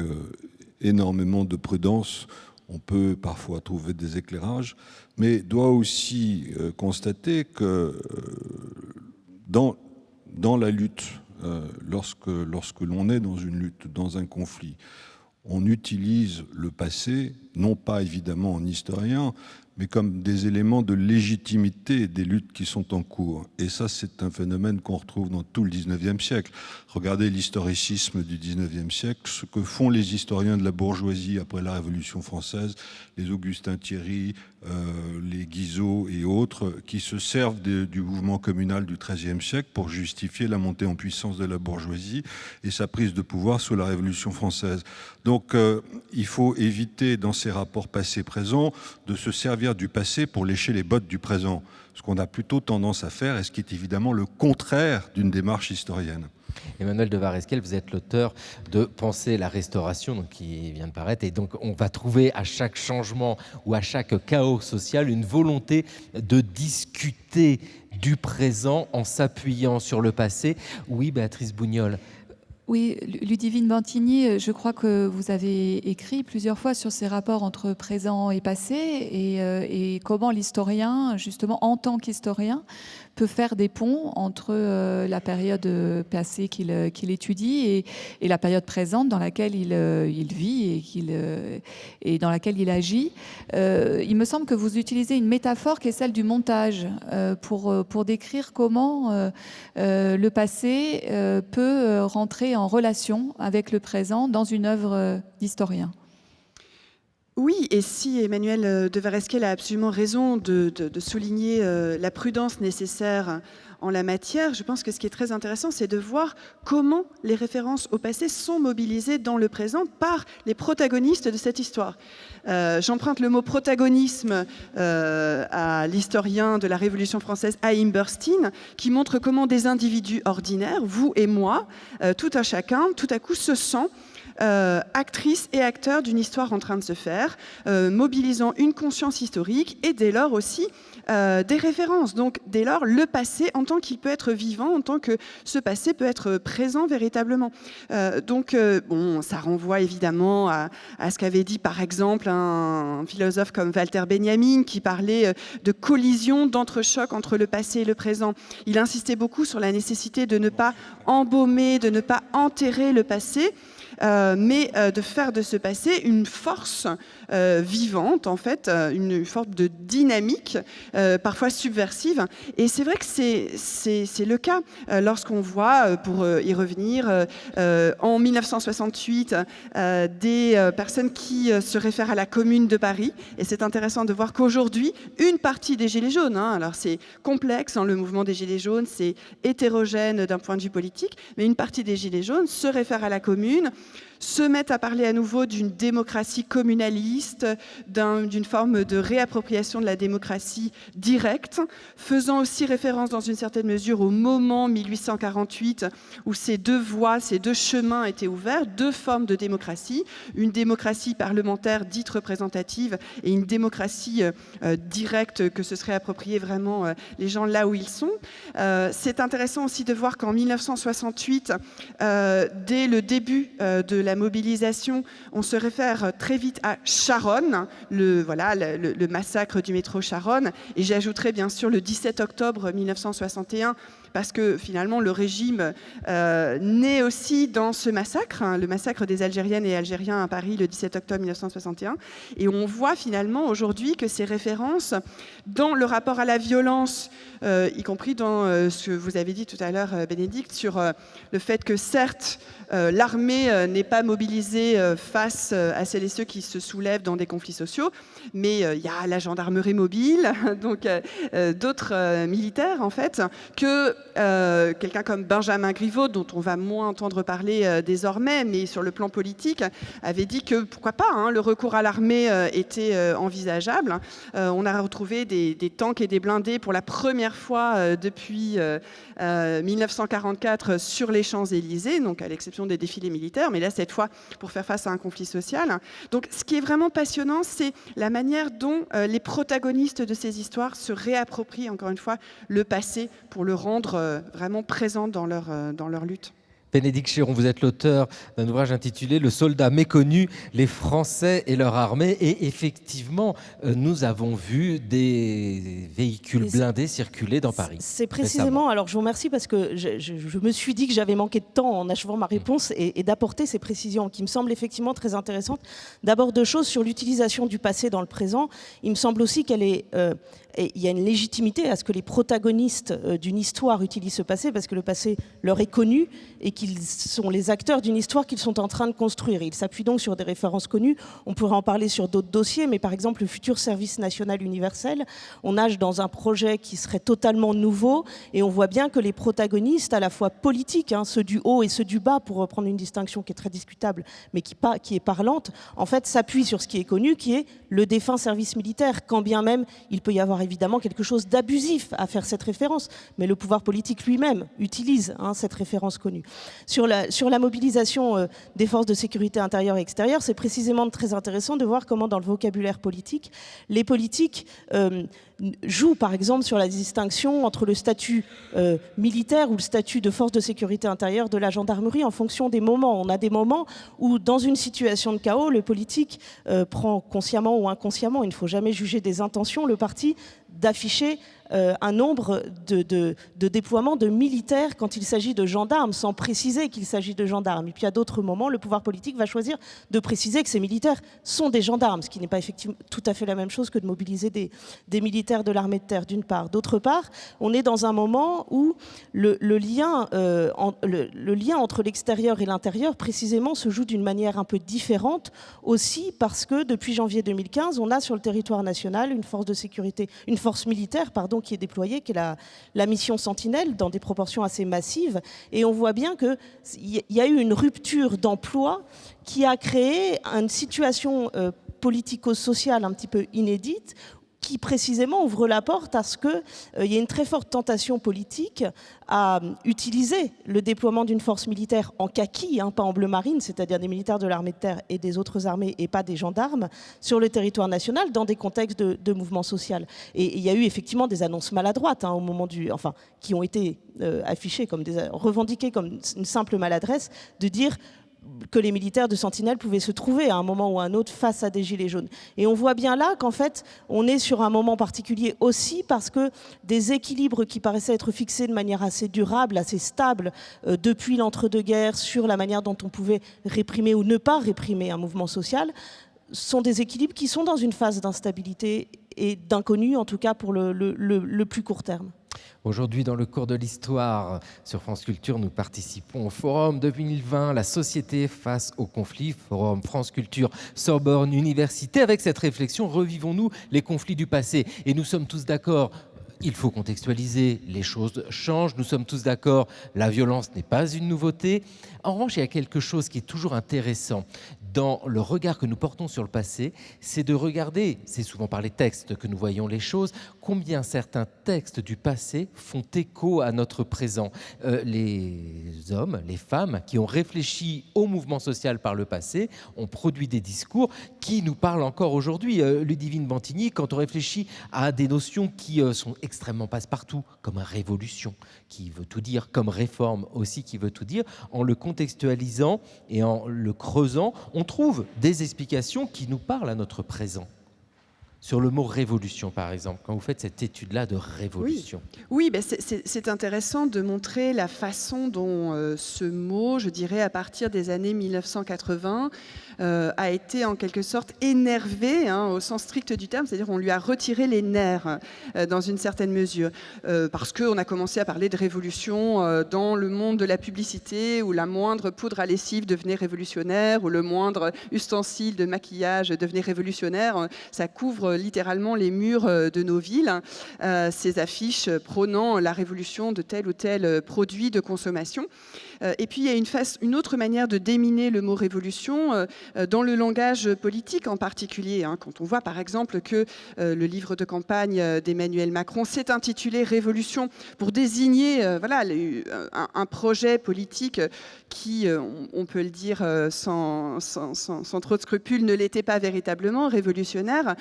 énormément de prudence. On peut parfois trouver des éclairages, mais doit aussi constater que dans la lutte, lorsque l'on est dans une lutte, dans un conflit, on utilise le passé, non pas évidemment en historien, mais comme des éléments de légitimité des luttes qui sont en cours. Et ça, c'est un phénomène qu'on retrouve dans tout le 19e siècle. Regardez l'historicisme du 19e siècle, ce que font les historiens de la bourgeoisie après la Révolution française, les Augustin Thierry, les Guizot et autres, qui se servent du mouvement communal du XIIIe siècle pour justifier la montée en puissance de la bourgeoisie et sa prise de pouvoir sous la Révolution française. Donc, il faut éviter, dans ces rapports passé-présent, de se servir du passé pour lécher les bottes du présent, ce qu'on a plutôt tendance à faire, et ce qui est évidemment le contraire d'une démarche historienne. Emmanuel de Varesquiel, vous êtes l'auteur de Penser la Restauration, donc, qui vient de paraître, et donc on va trouver à chaque changement ou à chaque chaos social une volonté de discuter du présent en s'appuyant sur le passé. Oui, Béatrice Bougnol. Oui, Ludivine Bantigny, je crois que vous avez écrit plusieurs fois sur ces rapports entre présent et passé et comment l'historien, justement en tant qu'historien, peut faire des ponts entre la période passée qu'il étudie et la période présente dans laquelle il vit et dans laquelle il agit. Il me semble que vous utilisez une métaphore qui est celle du montage pour décrire comment le passé peut rentrer en relation avec le présent dans une œuvre d'historien. Oui, et si Emmanuel de Varesquiel a absolument raison de souligner la prudence nécessaire en la matière, je pense que ce qui est très intéressant, c'est de voir comment les références au passé sont mobilisées dans le présent par les protagonistes de cette histoire. J'emprunte le mot protagonisme à l'historien de la Révolution française Haïm Burstein, qui montre comment des individus ordinaires, vous et moi, tout un chacun, tout à coup se sent actrices et acteurs d'une histoire en train de se faire, mobilisant une conscience historique et dès lors aussi des références. Donc dès lors, le passé en tant qu'il peut être vivant, en tant que ce passé peut être présent véritablement. Bon, ça renvoie évidemment à ce qu'avait dit par exemple un philosophe comme Walter Benjamin qui parlait de collision, d'entrechoc entre le passé et le présent. Il insistait beaucoup sur la nécessité de ne pas embaumer, de ne pas enterrer le passé, mais de faire de ce passé une force vivante, en fait, une forme de dynamique, parfois subversive. Et c'est vrai que c'est le cas lorsqu'on voit, pour y revenir, en 1968, des personnes qui se réfèrent à la Commune de Paris. Et c'est intéressant de voir qu'aujourd'hui, une partie des Gilets jaunes, alors c'est complexe, le mouvement des Gilets jaunes, c'est hétérogène d'un point de vue politique, mais une partie des Gilets jaunes se réfère à la Commune, se mettent à parler à nouveau d'une démocratie communaliste, d'une forme de réappropriation de la démocratie directe, faisant aussi référence dans une certaine mesure au moment 1848 où ces deux voies, ces deux chemins étaient ouverts, deux formes de démocratie, une démocratie parlementaire dite représentative et une démocratie directe que se seraient approprié vraiment les gens là où ils sont. C'est intéressant aussi de voir qu'en 1968, dès le début de la mobilisation, on se réfère très vite à Charonne, le massacre du métro Charonne, et j'ajouterai bien sûr le 17 octobre 1961, parce que finalement le régime naît aussi dans ce massacre, le massacre des Algériennes et Algériens à Paris le 17 octobre 1961, et on voit finalement aujourd'hui que ces références dans le rapport à la violence, y compris dans ce que vous avez dit tout à l'heure, Bénédicte, sur le fait que certes, l'armée n'est pas mobilisée face à celles et ceux qui se soulèvent dans des conflits sociaux, mais il y a la gendarmerie mobile, donc d'autres militaires en fait, que quelqu'un comme Benjamin Griveaux, dont on va moins entendre parler désormais, mais sur le plan politique, avait dit que pourquoi pas, le recours à l'armée était envisageable. On a retrouvé des tanks et des blindés pour la première première fois depuis 1944 sur les Champs-Élysées, donc à l'exception des défilés militaires, mais là cette fois pour faire face à un conflit social. Donc ce qui est vraiment passionnant, c'est la manière dont les protagonistes de ces histoires se réapproprient encore une fois le passé pour le rendre vraiment présent dans leur lutte. Bénédicte Chéron, vous êtes l'auteur d'un ouvrage intitulé « Le soldat méconnu, les Français et leur armée ». Et effectivement, nous avons vu des véhicules blindés circuler dans Paris. C'est précisément, alors je vous remercie parce que je me suis dit que j'avais manqué de temps en achevant ma réponse et d'apporter ces précisions qui me semblent effectivement très intéressantes. D'abord 2 choses sur l'utilisation du passé dans le présent. Il me semble aussi qu'elle est... il y a une légitimité à ce que les protagonistes d'une histoire utilisent ce passé parce que le passé leur est connu et qu'ils sont les acteurs d'une histoire qu'ils sont en train de construire. Ils s'appuient donc sur des références connues. On pourrait en parler sur d'autres dossiers, mais par exemple le futur service national universel, on nage dans un projet qui serait totalement nouveau et on voit bien que les protagonistes, à la fois politiques, ceux du haut et ceux du bas, pour reprendre une distinction qui est très discutable, mais qui est parlante, en fait s'appuient sur ce qui est connu, qui est le défunt service militaire, quand bien même il peut y avoir évidemment quelque chose d'abusif à faire cette référence, mais le pouvoir politique lui-même utilise cette référence connue. Sur la mobilisation des forces de sécurité intérieure et extérieure, c'est précisément très intéressant de voir comment dans le vocabulaire politique, les politiques jouent par exemple sur la distinction entre le statut militaire ou le statut de force de sécurité intérieure de la gendarmerie en fonction des moments. On a des moments où dans une situation de chaos, le politique prend consciemment ou inconsciemment, il ne faut jamais juger des intentions, le parti d'afficher un nombre de déploiements de militaires quand il s'agit de gendarmes, sans préciser qu'il s'agit de gendarmes. Et puis à d'autres moments, le pouvoir politique va choisir de préciser que ces militaires sont des gendarmes, ce qui n'est pas effectivement tout à fait la même chose que de mobiliser des militaires de l'armée de terre, d'une part. D'autre part, on est dans un moment où le lien entre l'extérieur et l'intérieur, précisément, se joue d'une manière un peu différente, aussi parce que depuis janvier 2015, on a sur le territoire national une force de sécurité, une force militaire, pardon, qui est déployée, qui est la mission Sentinelle, dans des proportions assez massives. Et on voit bien qu'il y a eu une rupture d'emploi qui a créé une situation politico-sociale un petit peu inédite, qui précisément ouvre la porte à ce qu'il y ait une très forte tentation politique à utiliser le déploiement d'une force militaire en kaki, pas en bleu marine, c'est-à-dire des militaires de l'armée de terre et des autres armées et pas des gendarmes, sur le territoire national dans des contextes de mouvement social. Et il y a eu effectivement des annonces maladroites au moment qui ont été affichées, revendiquées comme une simple maladresse, de dire que les militaires de Sentinelle pouvaient se trouver à un moment ou à un autre face à des gilets jaunes. Et on voit bien là qu'en fait, on est sur un moment particulier aussi parce que des équilibres qui paraissaient être fixés de manière assez durable, assez stable, depuis l'entre-deux-guerres, sur la manière dont on pouvait réprimer ou ne pas réprimer un mouvement social, sont des équilibres qui sont dans une phase d'instabilité et d'inconnu, en tout cas pour le plus court terme. Aujourd'hui, dans le cours de l'histoire sur France Culture, nous participons au forum 2020, la société face au conflit, forum France Culture Sorbonne Université. Avec cette réflexion, revivons-nous les conflits du passé. Et nous sommes tous d'accord, il faut contextualiser, les choses changent, nous sommes tous d'accord, la violence n'est pas une nouveauté. En revanche, il y a quelque chose qui est toujours intéressant dans le regard que nous portons sur le passé, c'est de regarder, c'est souvent par les textes que nous voyons les choses, combien certains textes du passé font écho à notre présent. Les hommes, les femmes qui ont réfléchi au mouvement social par le passé ont produit des discours qui nous parlent encore aujourd'hui. Ludivine Bantigny, quand on réfléchit à des notions qui sont extrêmement passe-partout, comme révolution, qui veut tout dire, comme réforme aussi, qui veut tout dire, en le contextualisant et en le creusant, on trouve des explications qui nous parlent à notre présent. Sur le mot révolution, par exemple, quand vous faites cette étude-là de révolution. Oui, ben c'est intéressant de montrer la façon dont ce mot, je dirais à partir des années 1980, a été en quelque sorte énervé, au sens strict du terme, c'est-à-dire on lui a retiré les nerfs dans une certaine mesure, parce qu'on a commencé à parler de révolution dans le monde de la publicité, où la moindre poudre à lessive devenait révolutionnaire, où le moindre ustensile de maquillage devenait révolutionnaire. Ça couvre littéralement les murs de nos villes, ces affiches prônant la révolution de tel ou tel produit de consommation. Et puis il y a une autre manière de déminer le mot révolution dans le langage politique en particulier. Quand on voit par exemple que le livre de campagne d'Emmanuel Macron s'est intitulé Révolution pour désigner un projet politique qui, on peut le dire sans trop de scrupules, ne l'était pas véritablement révolutionnaire,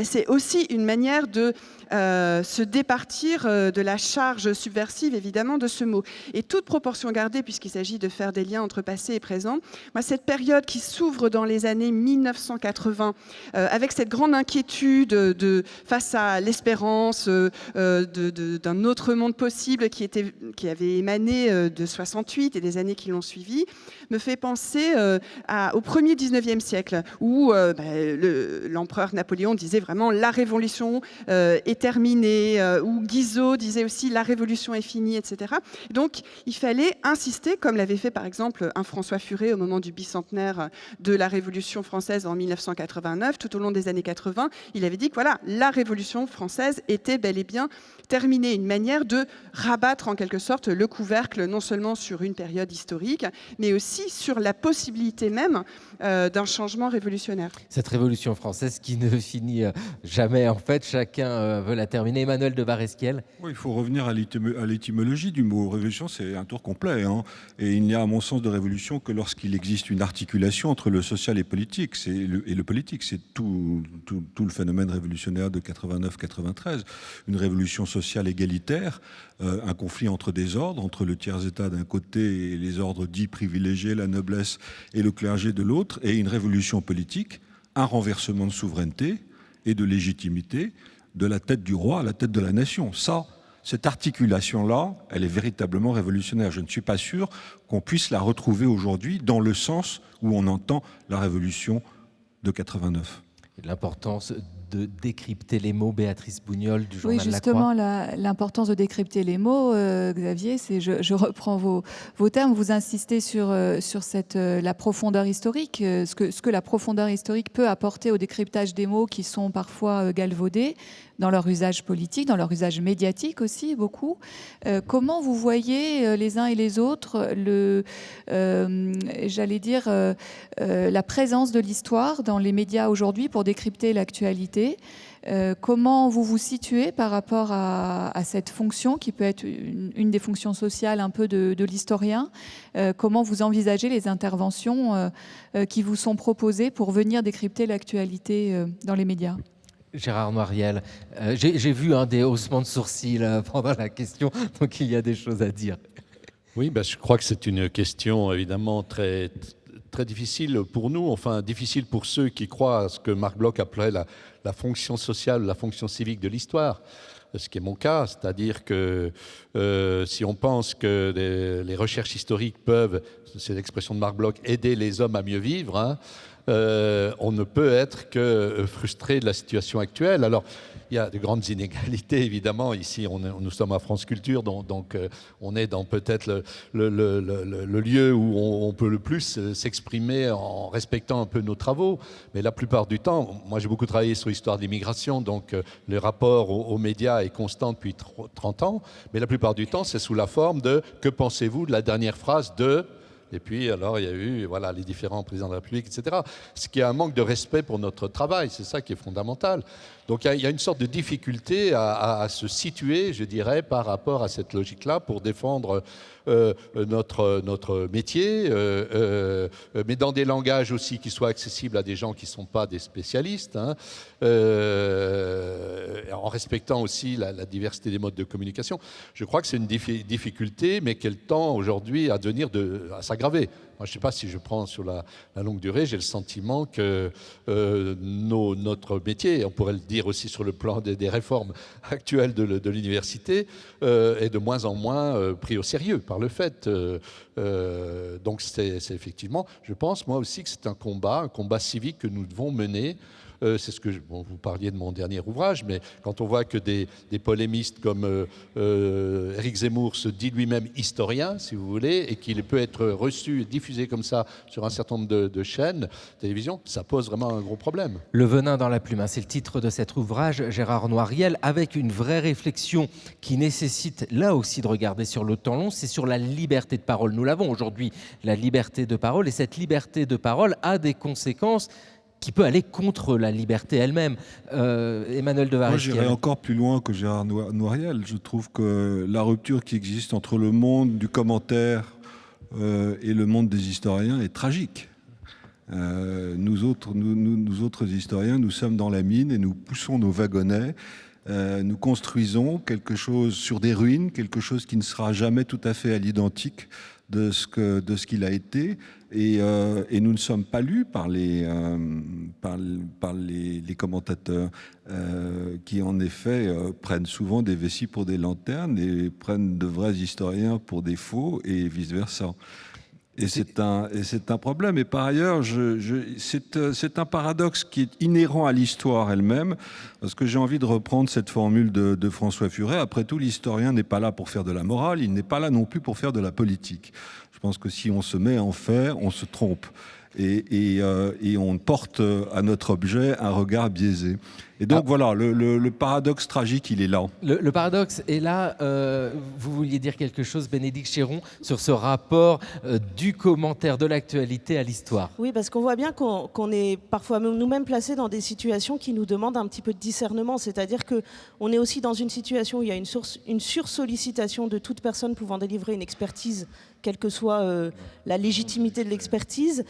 c'est aussi une manière de se départir de la charge subversive, évidemment, de ce mot. Et toute proportion gardée, puisqu'il s'agit de faire des liens entre passé et présent, moi, cette période qui s'ouvre dans les années 1980, avec cette grande inquiétude face à l'espérance d'un autre monde possible qui avait émané de 68 et des années qui l'ont suivi, me fait penser au premier 19e siècle, où l'empereur Napoléon disait vraiment « la révolution est terminée », où Guizot disait aussi « la révolution est finie », etc. Donc, il fallait insister, comme l'avait fait par exemple un François Furet au moment du bicentenaire de la Révolution française en 1989, tout au long des années 80, il avait dit que voilà, la Révolution française était bel et bien terminée, une manière de rabattre en quelque sorte le couvercle non seulement sur une période historique, mais aussi sur la possibilité même d'un changement révolutionnaire. Cette révolution française qui ne finit jamais, en fait, chacun veut la terminer. Emmanuel de Baresquiel. Oui, il faut revenir à l'étymologie du mot. Révolution, c'est un tour complet. Et il n'y a, à mon sens, de révolution que lorsqu'il existe une articulation entre le social et politique. Et le politique, c'est tout le phénomène révolutionnaire de 89-93. Une révolution sociale égalitaire, un conflit entre des ordres, entre le tiers-État d'un côté et les ordres dits privilégiés, la noblesse et le clergé de l'autre, et une révolution politique, un renversement de souveraineté et de légitimité de la tête du roi à la tête de la nation. Cette articulation-là, elle est véritablement révolutionnaire. Je ne suis pas sûr qu'on puisse la retrouver aujourd'hui dans le sens où on entend la révolution de 89. L'importance de décrypter les mots, Béatrice Bougnol du journal Oui, La Croix. justement, l'importance de décrypter les mots, Xavier, je reprends vos termes, vous insistez sur la profondeur historique, ce que la profondeur historique peut apporter au décryptage des mots qui sont parfois galvaudés dans leur usage politique, dans leur usage médiatique aussi, beaucoup. Comment vous voyez les uns et les autres la présence de l'histoire dans les médias aujourd'hui pour décrypter l'actualité? Comment vous vous situez par rapport à cette fonction qui peut être une des fonctions sociales un peu de l'historien? Comment vous envisagez les interventions qui vous sont proposées pour venir décrypter l'actualité dans les médias? Gérard Noiriel, j'ai vu des haussements de sourcils pendant la question, donc il y a des choses à dire. Oui, je crois que c'est une question évidemment très, très difficile pour nous, enfin difficile pour ceux qui croient à ce que Marc Bloch appelait la fonction sociale, la fonction civique de l'histoire, ce qui est mon cas, c'est-à-dire que si on pense que les recherches historiques peuvent, c'est l'expression de Marc Bloch, aider les hommes à mieux vivre, on ne peut être que frustré de la situation actuelle. Alors, il y a de grandes inégalités, évidemment. Ici, nous sommes à France Culture, donc on est dans peut-être le lieu où on peut le plus s'exprimer en respectant un peu nos travaux. Mais la plupart du temps, moi j'ai beaucoup travaillé sur l'histoire de l'immigration, donc le rapport aux médias est constant depuis 30 ans. Mais la plupart du temps, c'est sous la forme de « Que pensez-vous de la dernière phrase de… » Et puis, alors, il y a eu les différents présidents de la République, etc. Ce qui est un manque de respect pour notre travail, c'est ça qui est fondamental. Donc, il y a une sorte de difficulté à se situer, je dirais, par rapport à cette logique-là pour défendre notre métier, mais dans des langages aussi qui soient accessibles à des gens qui ne sont pas des spécialistes, en respectant aussi la diversité des modes de communication. Je crois que c'est une difficulté, mais qu'elle tend aujourd'hui à s'aggraver. Moi, je ne sais pas si je prends sur la longue durée, j'ai le sentiment que notre métier, on pourrait le dire aussi sur le plan des réformes actuelles de l'université, est de moins en moins pris au sérieux par le fait. Donc c'est effectivement, je pense moi aussi que c'est un combat civique que nous devons mener c'est ce que vous parliez de mon dernier ouvrage, mais quand on voit que des polémistes comme Éric Zemmour se dit lui-même historien, si vous voulez, et qu'il peut être reçu et diffusé comme ça sur un certain nombre de chaînes de télévision, ça pose vraiment un gros problème. Le venin dans la plume, c'est le titre de cet ouvrage, Gérard Noiriel, avec une vraie réflexion qui nécessite là aussi de regarder sur le temps long, c'est sur la liberté de parole. Nous l'avons aujourd'hui, la liberté de parole, et cette liberté de parole a des conséquences qui peut aller contre la liberté elle-même. Emmanuel de Varesquiel. Moi, j'irais encore plus loin que Gérard Noiriel. Je trouve que la rupture qui existe entre le monde du commentaire et le monde des historiens est tragique. Nous autres historiens, nous sommes dans la mine et nous poussons nos wagonnets. Nous construisons quelque chose sur des ruines, quelque chose qui ne sera jamais tout à fait à l'identique de ce qu'il a été, et nous ne sommes pas lus par les commentateurs qui en effet prennent souvent des vessies pour des lanternes et prennent de vrais historiens pour des faux et vice-versa. Et c'est un problème. Et par ailleurs, c'est un paradoxe qui est inhérent à l'histoire elle-même, parce que j'ai envie de reprendre cette formule de François Furet. Après tout, l'historien n'est pas là pour faire de la morale, il n'est pas là non plus pour faire de la politique. Je pense que si on se met à en faire, on se trompe. Et on porte à notre objet un regard biaisé. Et donc voilà, le paradoxe tragique, il est là. Le paradoxe est là. Vous vouliez dire quelque chose, Bénédicte Chéron, sur ce rapport du commentaire de l'actualité à l'histoire? Oui, parce qu'on voit bien qu'on est parfois nous-mêmes placés dans des situations qui nous demandent un petit peu de discernement. C'est-à-dire qu'on est aussi dans une situation où il y a une sursollicitation de toute personne pouvant délivrer une expertise, quelle que soit la légitimité de l'expertise,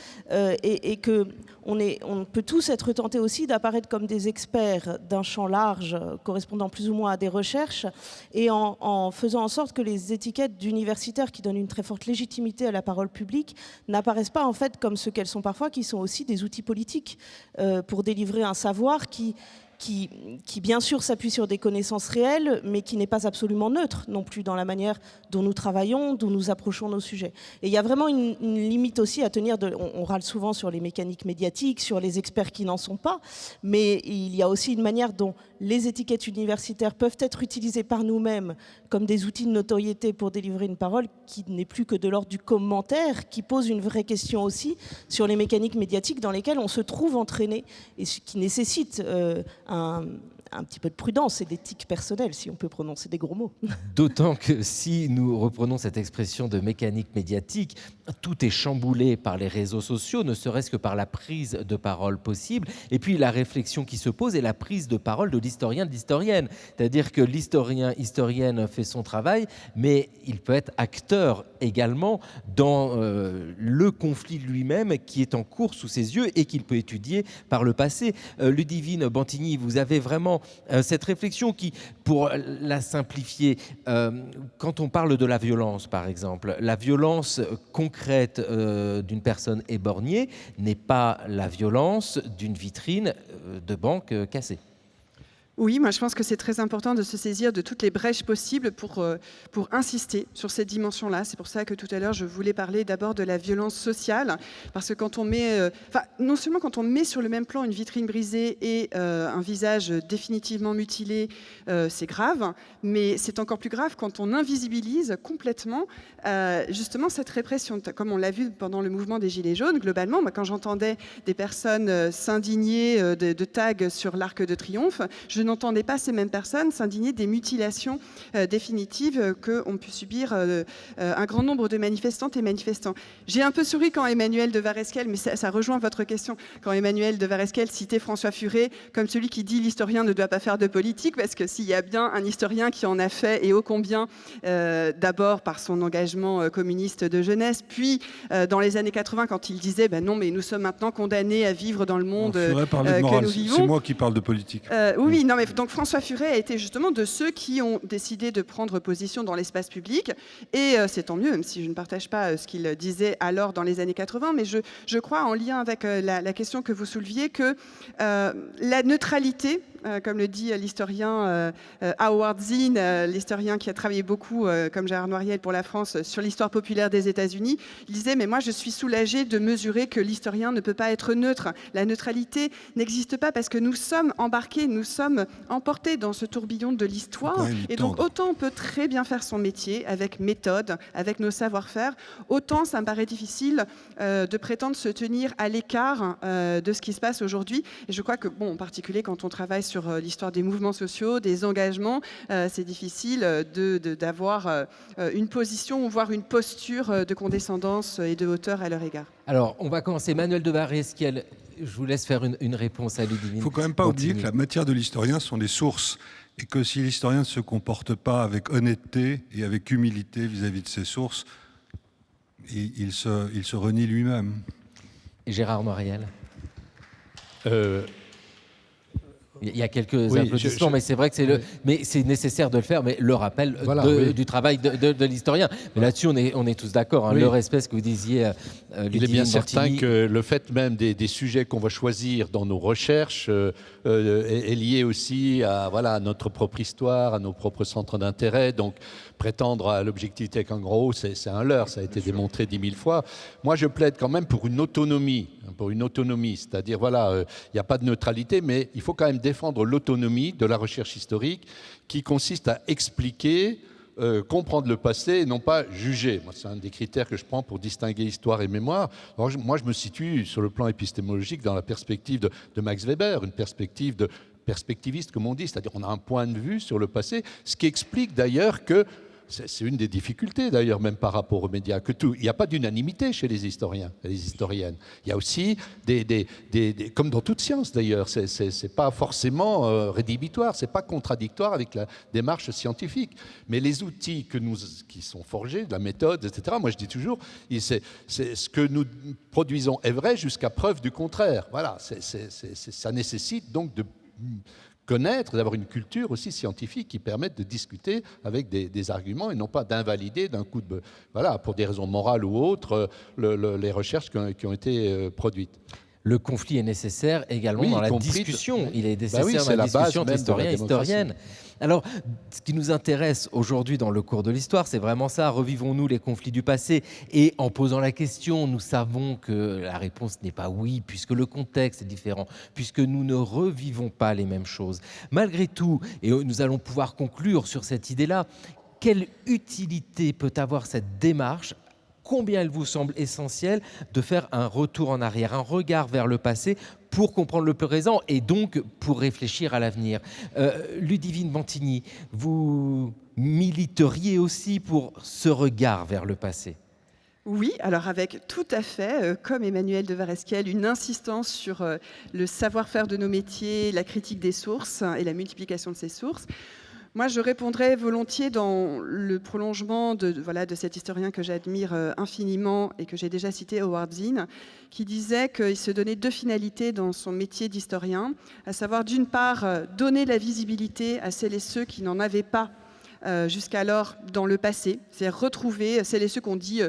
et qu'on peut tous être tentés aussi d'apparaître comme des experts d'un champ large, correspondant plus ou moins à des recherches, et en faisant en sorte que les étiquettes d'universitaires qui donnent une très forte légitimité à la parole publique n'apparaissent pas en fait comme ce qu'elles sont parfois, qui sont aussi des outils politiques pour délivrer un savoir qui bien sûr s'appuie sur des connaissances réelles, mais qui n'est pas absolument neutre non plus dans la manière dont nous travaillons, dont nous approchons nos sujets. Et il y a vraiment une limite aussi à tenir. On râle souvent sur les mécaniques médiatiques, sur les experts qui n'en sont pas, mais il y a aussi une manière dont les étiquettes universitaires peuvent être utilisées par nous-mêmes comme des outils de notoriété pour délivrer une parole qui n'est plus que de l'ordre du commentaire, qui pose une vraie question aussi sur les mécaniques médiatiques dans lesquelles on se trouve entraîné et qui nécessite un petit peu de prudence et d'éthique personnelle, si on peut prononcer des gros mots. D'autant que si nous reprenons cette expression de mécanique médiatique, tout est chamboulé par les réseaux sociaux, ne serait-ce que par la prise de parole possible. Et puis la réflexion qui se pose est la prise de parole de l'historien, de l'historienne. C'est-à-dire que historienne fait son travail, mais il peut être acteur également dans le conflit lui-même qui est en cours sous ses yeux et qu'il peut étudier par le passé. Ludivine Bantigny, vous avez vraiment cette réflexion qui, pour la simplifier, quand on parle de la violence, par exemple, la violence concrète d'une personne éborgnée n'est pas la violence d'une vitrine de banque cassée. Oui, moi je pense que c'est très important de se saisir de toutes les brèches possibles pour insister sur cette dimension-là. C'est pour ça que tout à l'heure je voulais parler d'abord de la violence sociale, parce que quand on met, non seulement quand on met sur le même plan une vitrine brisée et un visage définitivement mutilé, c'est grave, mais c'est encore plus grave quand on invisibilise complètement justement cette répression. Comme on l'a vu pendant le mouvement des Gilets jaunes, globalement, moi, quand j'entendais des personnes s'indigner de tags sur l'Arc de Triomphe, je n'entendais pas ces mêmes personnes s'indigner des mutilations définitives qu'ont pu subir un grand nombre de manifestantes et manifestants. J'ai un peu souri quand Emmanuel de Varesquiel, mais ça rejoint votre question, quand Emmanuel de Varesquiel citait François Furet comme celui qui dit l'historien ne doit pas faire de politique, parce que s'il y a bien un historien qui en a fait, et ô combien, d'abord par son engagement communiste de jeunesse, puis dans les années 80 quand il disait non mais nous sommes maintenant condamnés à vivre dans le monde que nous vivons. C'est moi qui parle de politique. Oui, non, mais donc François Furet a été justement de ceux qui ont décidé de prendre position dans l'espace public, et c'est tant mieux, même si je ne partage pas ce qu'il disait alors dans les années 80, mais je crois, en lien avec la question que vous souleviez, que la neutralité comme le dit l'historien Howard Zinn, l'historien qui a travaillé beaucoup, comme Gérard Noiriel pour la France, sur l'histoire populaire des États-Unis. Il disait, mais moi je suis soulagé de mesurer que l'historien ne peut pas être neutre. La neutralité n'existe pas parce que nous sommes embarqués, nous sommes emportés dans ce tourbillon de l'histoire. Et donc autant on peut très bien faire son métier avec méthode, avec nos savoir-faire, autant ça me paraît difficile de prétendre se tenir à l'écart de ce qui se passe aujourd'hui. Et je crois que, bon, en particulier quand on travaille sur l'histoire des mouvements sociaux, des engagements, c'est difficile d'avoir une position, voire une posture de condescendance et de hauteur à leur égard. Alors, on va commencer. Emmanuel de Varesquiel, je vous laisse faire une réponse à Ludivine. Il ne faut quand même pas oublier que la matière de l'historien sont des sources, et que si l'historien ne se comporte pas avec honnêteté et avec humilité vis-à-vis de ses sources, il se renie lui-même. Et Gérard Noiriel. Il y a quelques applaudissements, mais c'est vrai que mais c'est nécessaire de le faire. Mais le rappel du travail de l'historien. Mais là-dessus, on est tous d'accord. Hein, le respect, ce que vous disiez. Il est bien certain que le fait même des sujets qu'on va choisir dans nos recherches est lié aussi à notre propre histoire, à nos propres centres d'intérêt. Donc, prétendre à l'objectivité avec un gros O, c'est un leurre. Ça a été démontré 10 000 fois. Moi, je plaide quand même pour une autonomie. C'est-à-dire, il n'y a pas de neutralité, mais il faut quand même défendre l'autonomie de la recherche historique qui consiste à expliquer, comprendre le passé et non pas juger. Moi, c'est un des critères que je prends pour distinguer histoire et mémoire. Alors, moi, je me situe sur le plan épistémologique dans la perspective de Max Weber, une perspective de perspectiviste, comme on dit, c'est-à-dire on a un point de vue sur le passé, ce qui explique d'ailleurs que c'est une des difficultés, d'ailleurs, même par rapport aux médias, il n'y a pas d'unanimité chez les historiens et les historiennes. Il y a aussi comme dans toute science, d'ailleurs, c'est pas forcément rédhibitoire, c'est pas contradictoire avec la démarche scientifique. Mais les outils qui sont forgés, la méthode, etc., moi je dis toujours, c'est ce que nous produisons est vrai jusqu'à preuve du contraire. Voilà, ça nécessite donc de connaître, d'avoir une culture aussi scientifique qui permette de discuter avec des arguments et non pas d'invalider d'un coup de... pour des raisons morales ou autres, les recherches qui ont été produites. Le conflit est nécessaire également dans la discussion. Il est nécessaire dans la discussion entre historiens et historiennes. Alors, ce qui nous intéresse aujourd'hui dans le cours de l'histoire, c'est vraiment ça. Revivons-nous les conflits du passé? Et en posant la question, nous savons que la réponse n'est pas oui, puisque le contexte est différent, puisque nous ne revivons pas les mêmes choses. Malgré tout, et nous allons pouvoir conclure sur cette idée-là, quelle utilité peut avoir cette démarche? Combien il vous semble essentiel de faire un retour en arrière, un regard vers le passé pour comprendre le présent et donc pour réfléchir à l'avenir. Ludivine Bantigny, vous militeriez aussi pour ce regard vers le passé? Oui, alors avec tout à fait, comme Emmanuel de Varesquiel, une insistance sur le savoir-faire de nos métiers, la critique des sources et la multiplication de ces sources. Moi, je répondrais volontiers dans le prolongement de cet historien que j'admire infiniment et que j'ai déjà cité, Howard Zinn, qui disait qu'il se donnait deux finalités dans son métier d'historien, à savoir d'une part donner la visibilité à celles et ceux qui n'en avaient pas jusqu'alors dans le passé, c'est-à-dire retrouver celles et ceux qu'on dit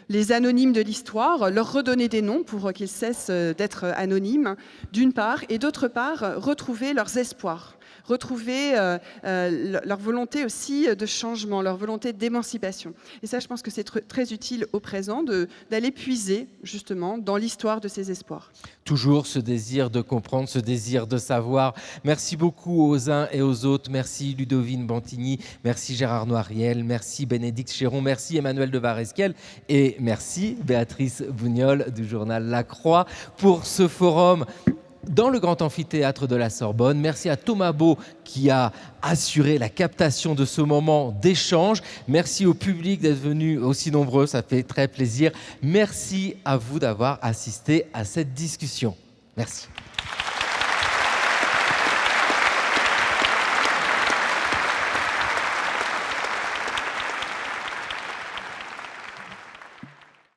les anonymes de l'histoire, leur redonner des noms pour qu'ils cessent d'être anonymes, d'une part, et d'autre part, retrouver leurs espoirs. Retrouver leur volonté aussi de changement, leur volonté d'émancipation. Et ça, je pense que c'est très utile au présent d'aller puiser justement dans l'histoire de ces espoirs. Toujours ce désir de comprendre, ce désir de savoir. Merci beaucoup aux uns et aux autres. Merci Ludovine Bantigny, merci Gérard Noiriel, merci Bénédicte Chéron, merci Emmanuel de Varesquiel et merci Béatrice Bougnol du journal La Croix pour ce forum dans le grand amphithéâtre de la Sorbonne. Merci à Thomas Beau qui a assuré la captation de ce moment d'échange. Merci au public d'être venu aussi nombreux, ça fait très plaisir. Merci à vous d'avoir assisté à cette discussion. Merci.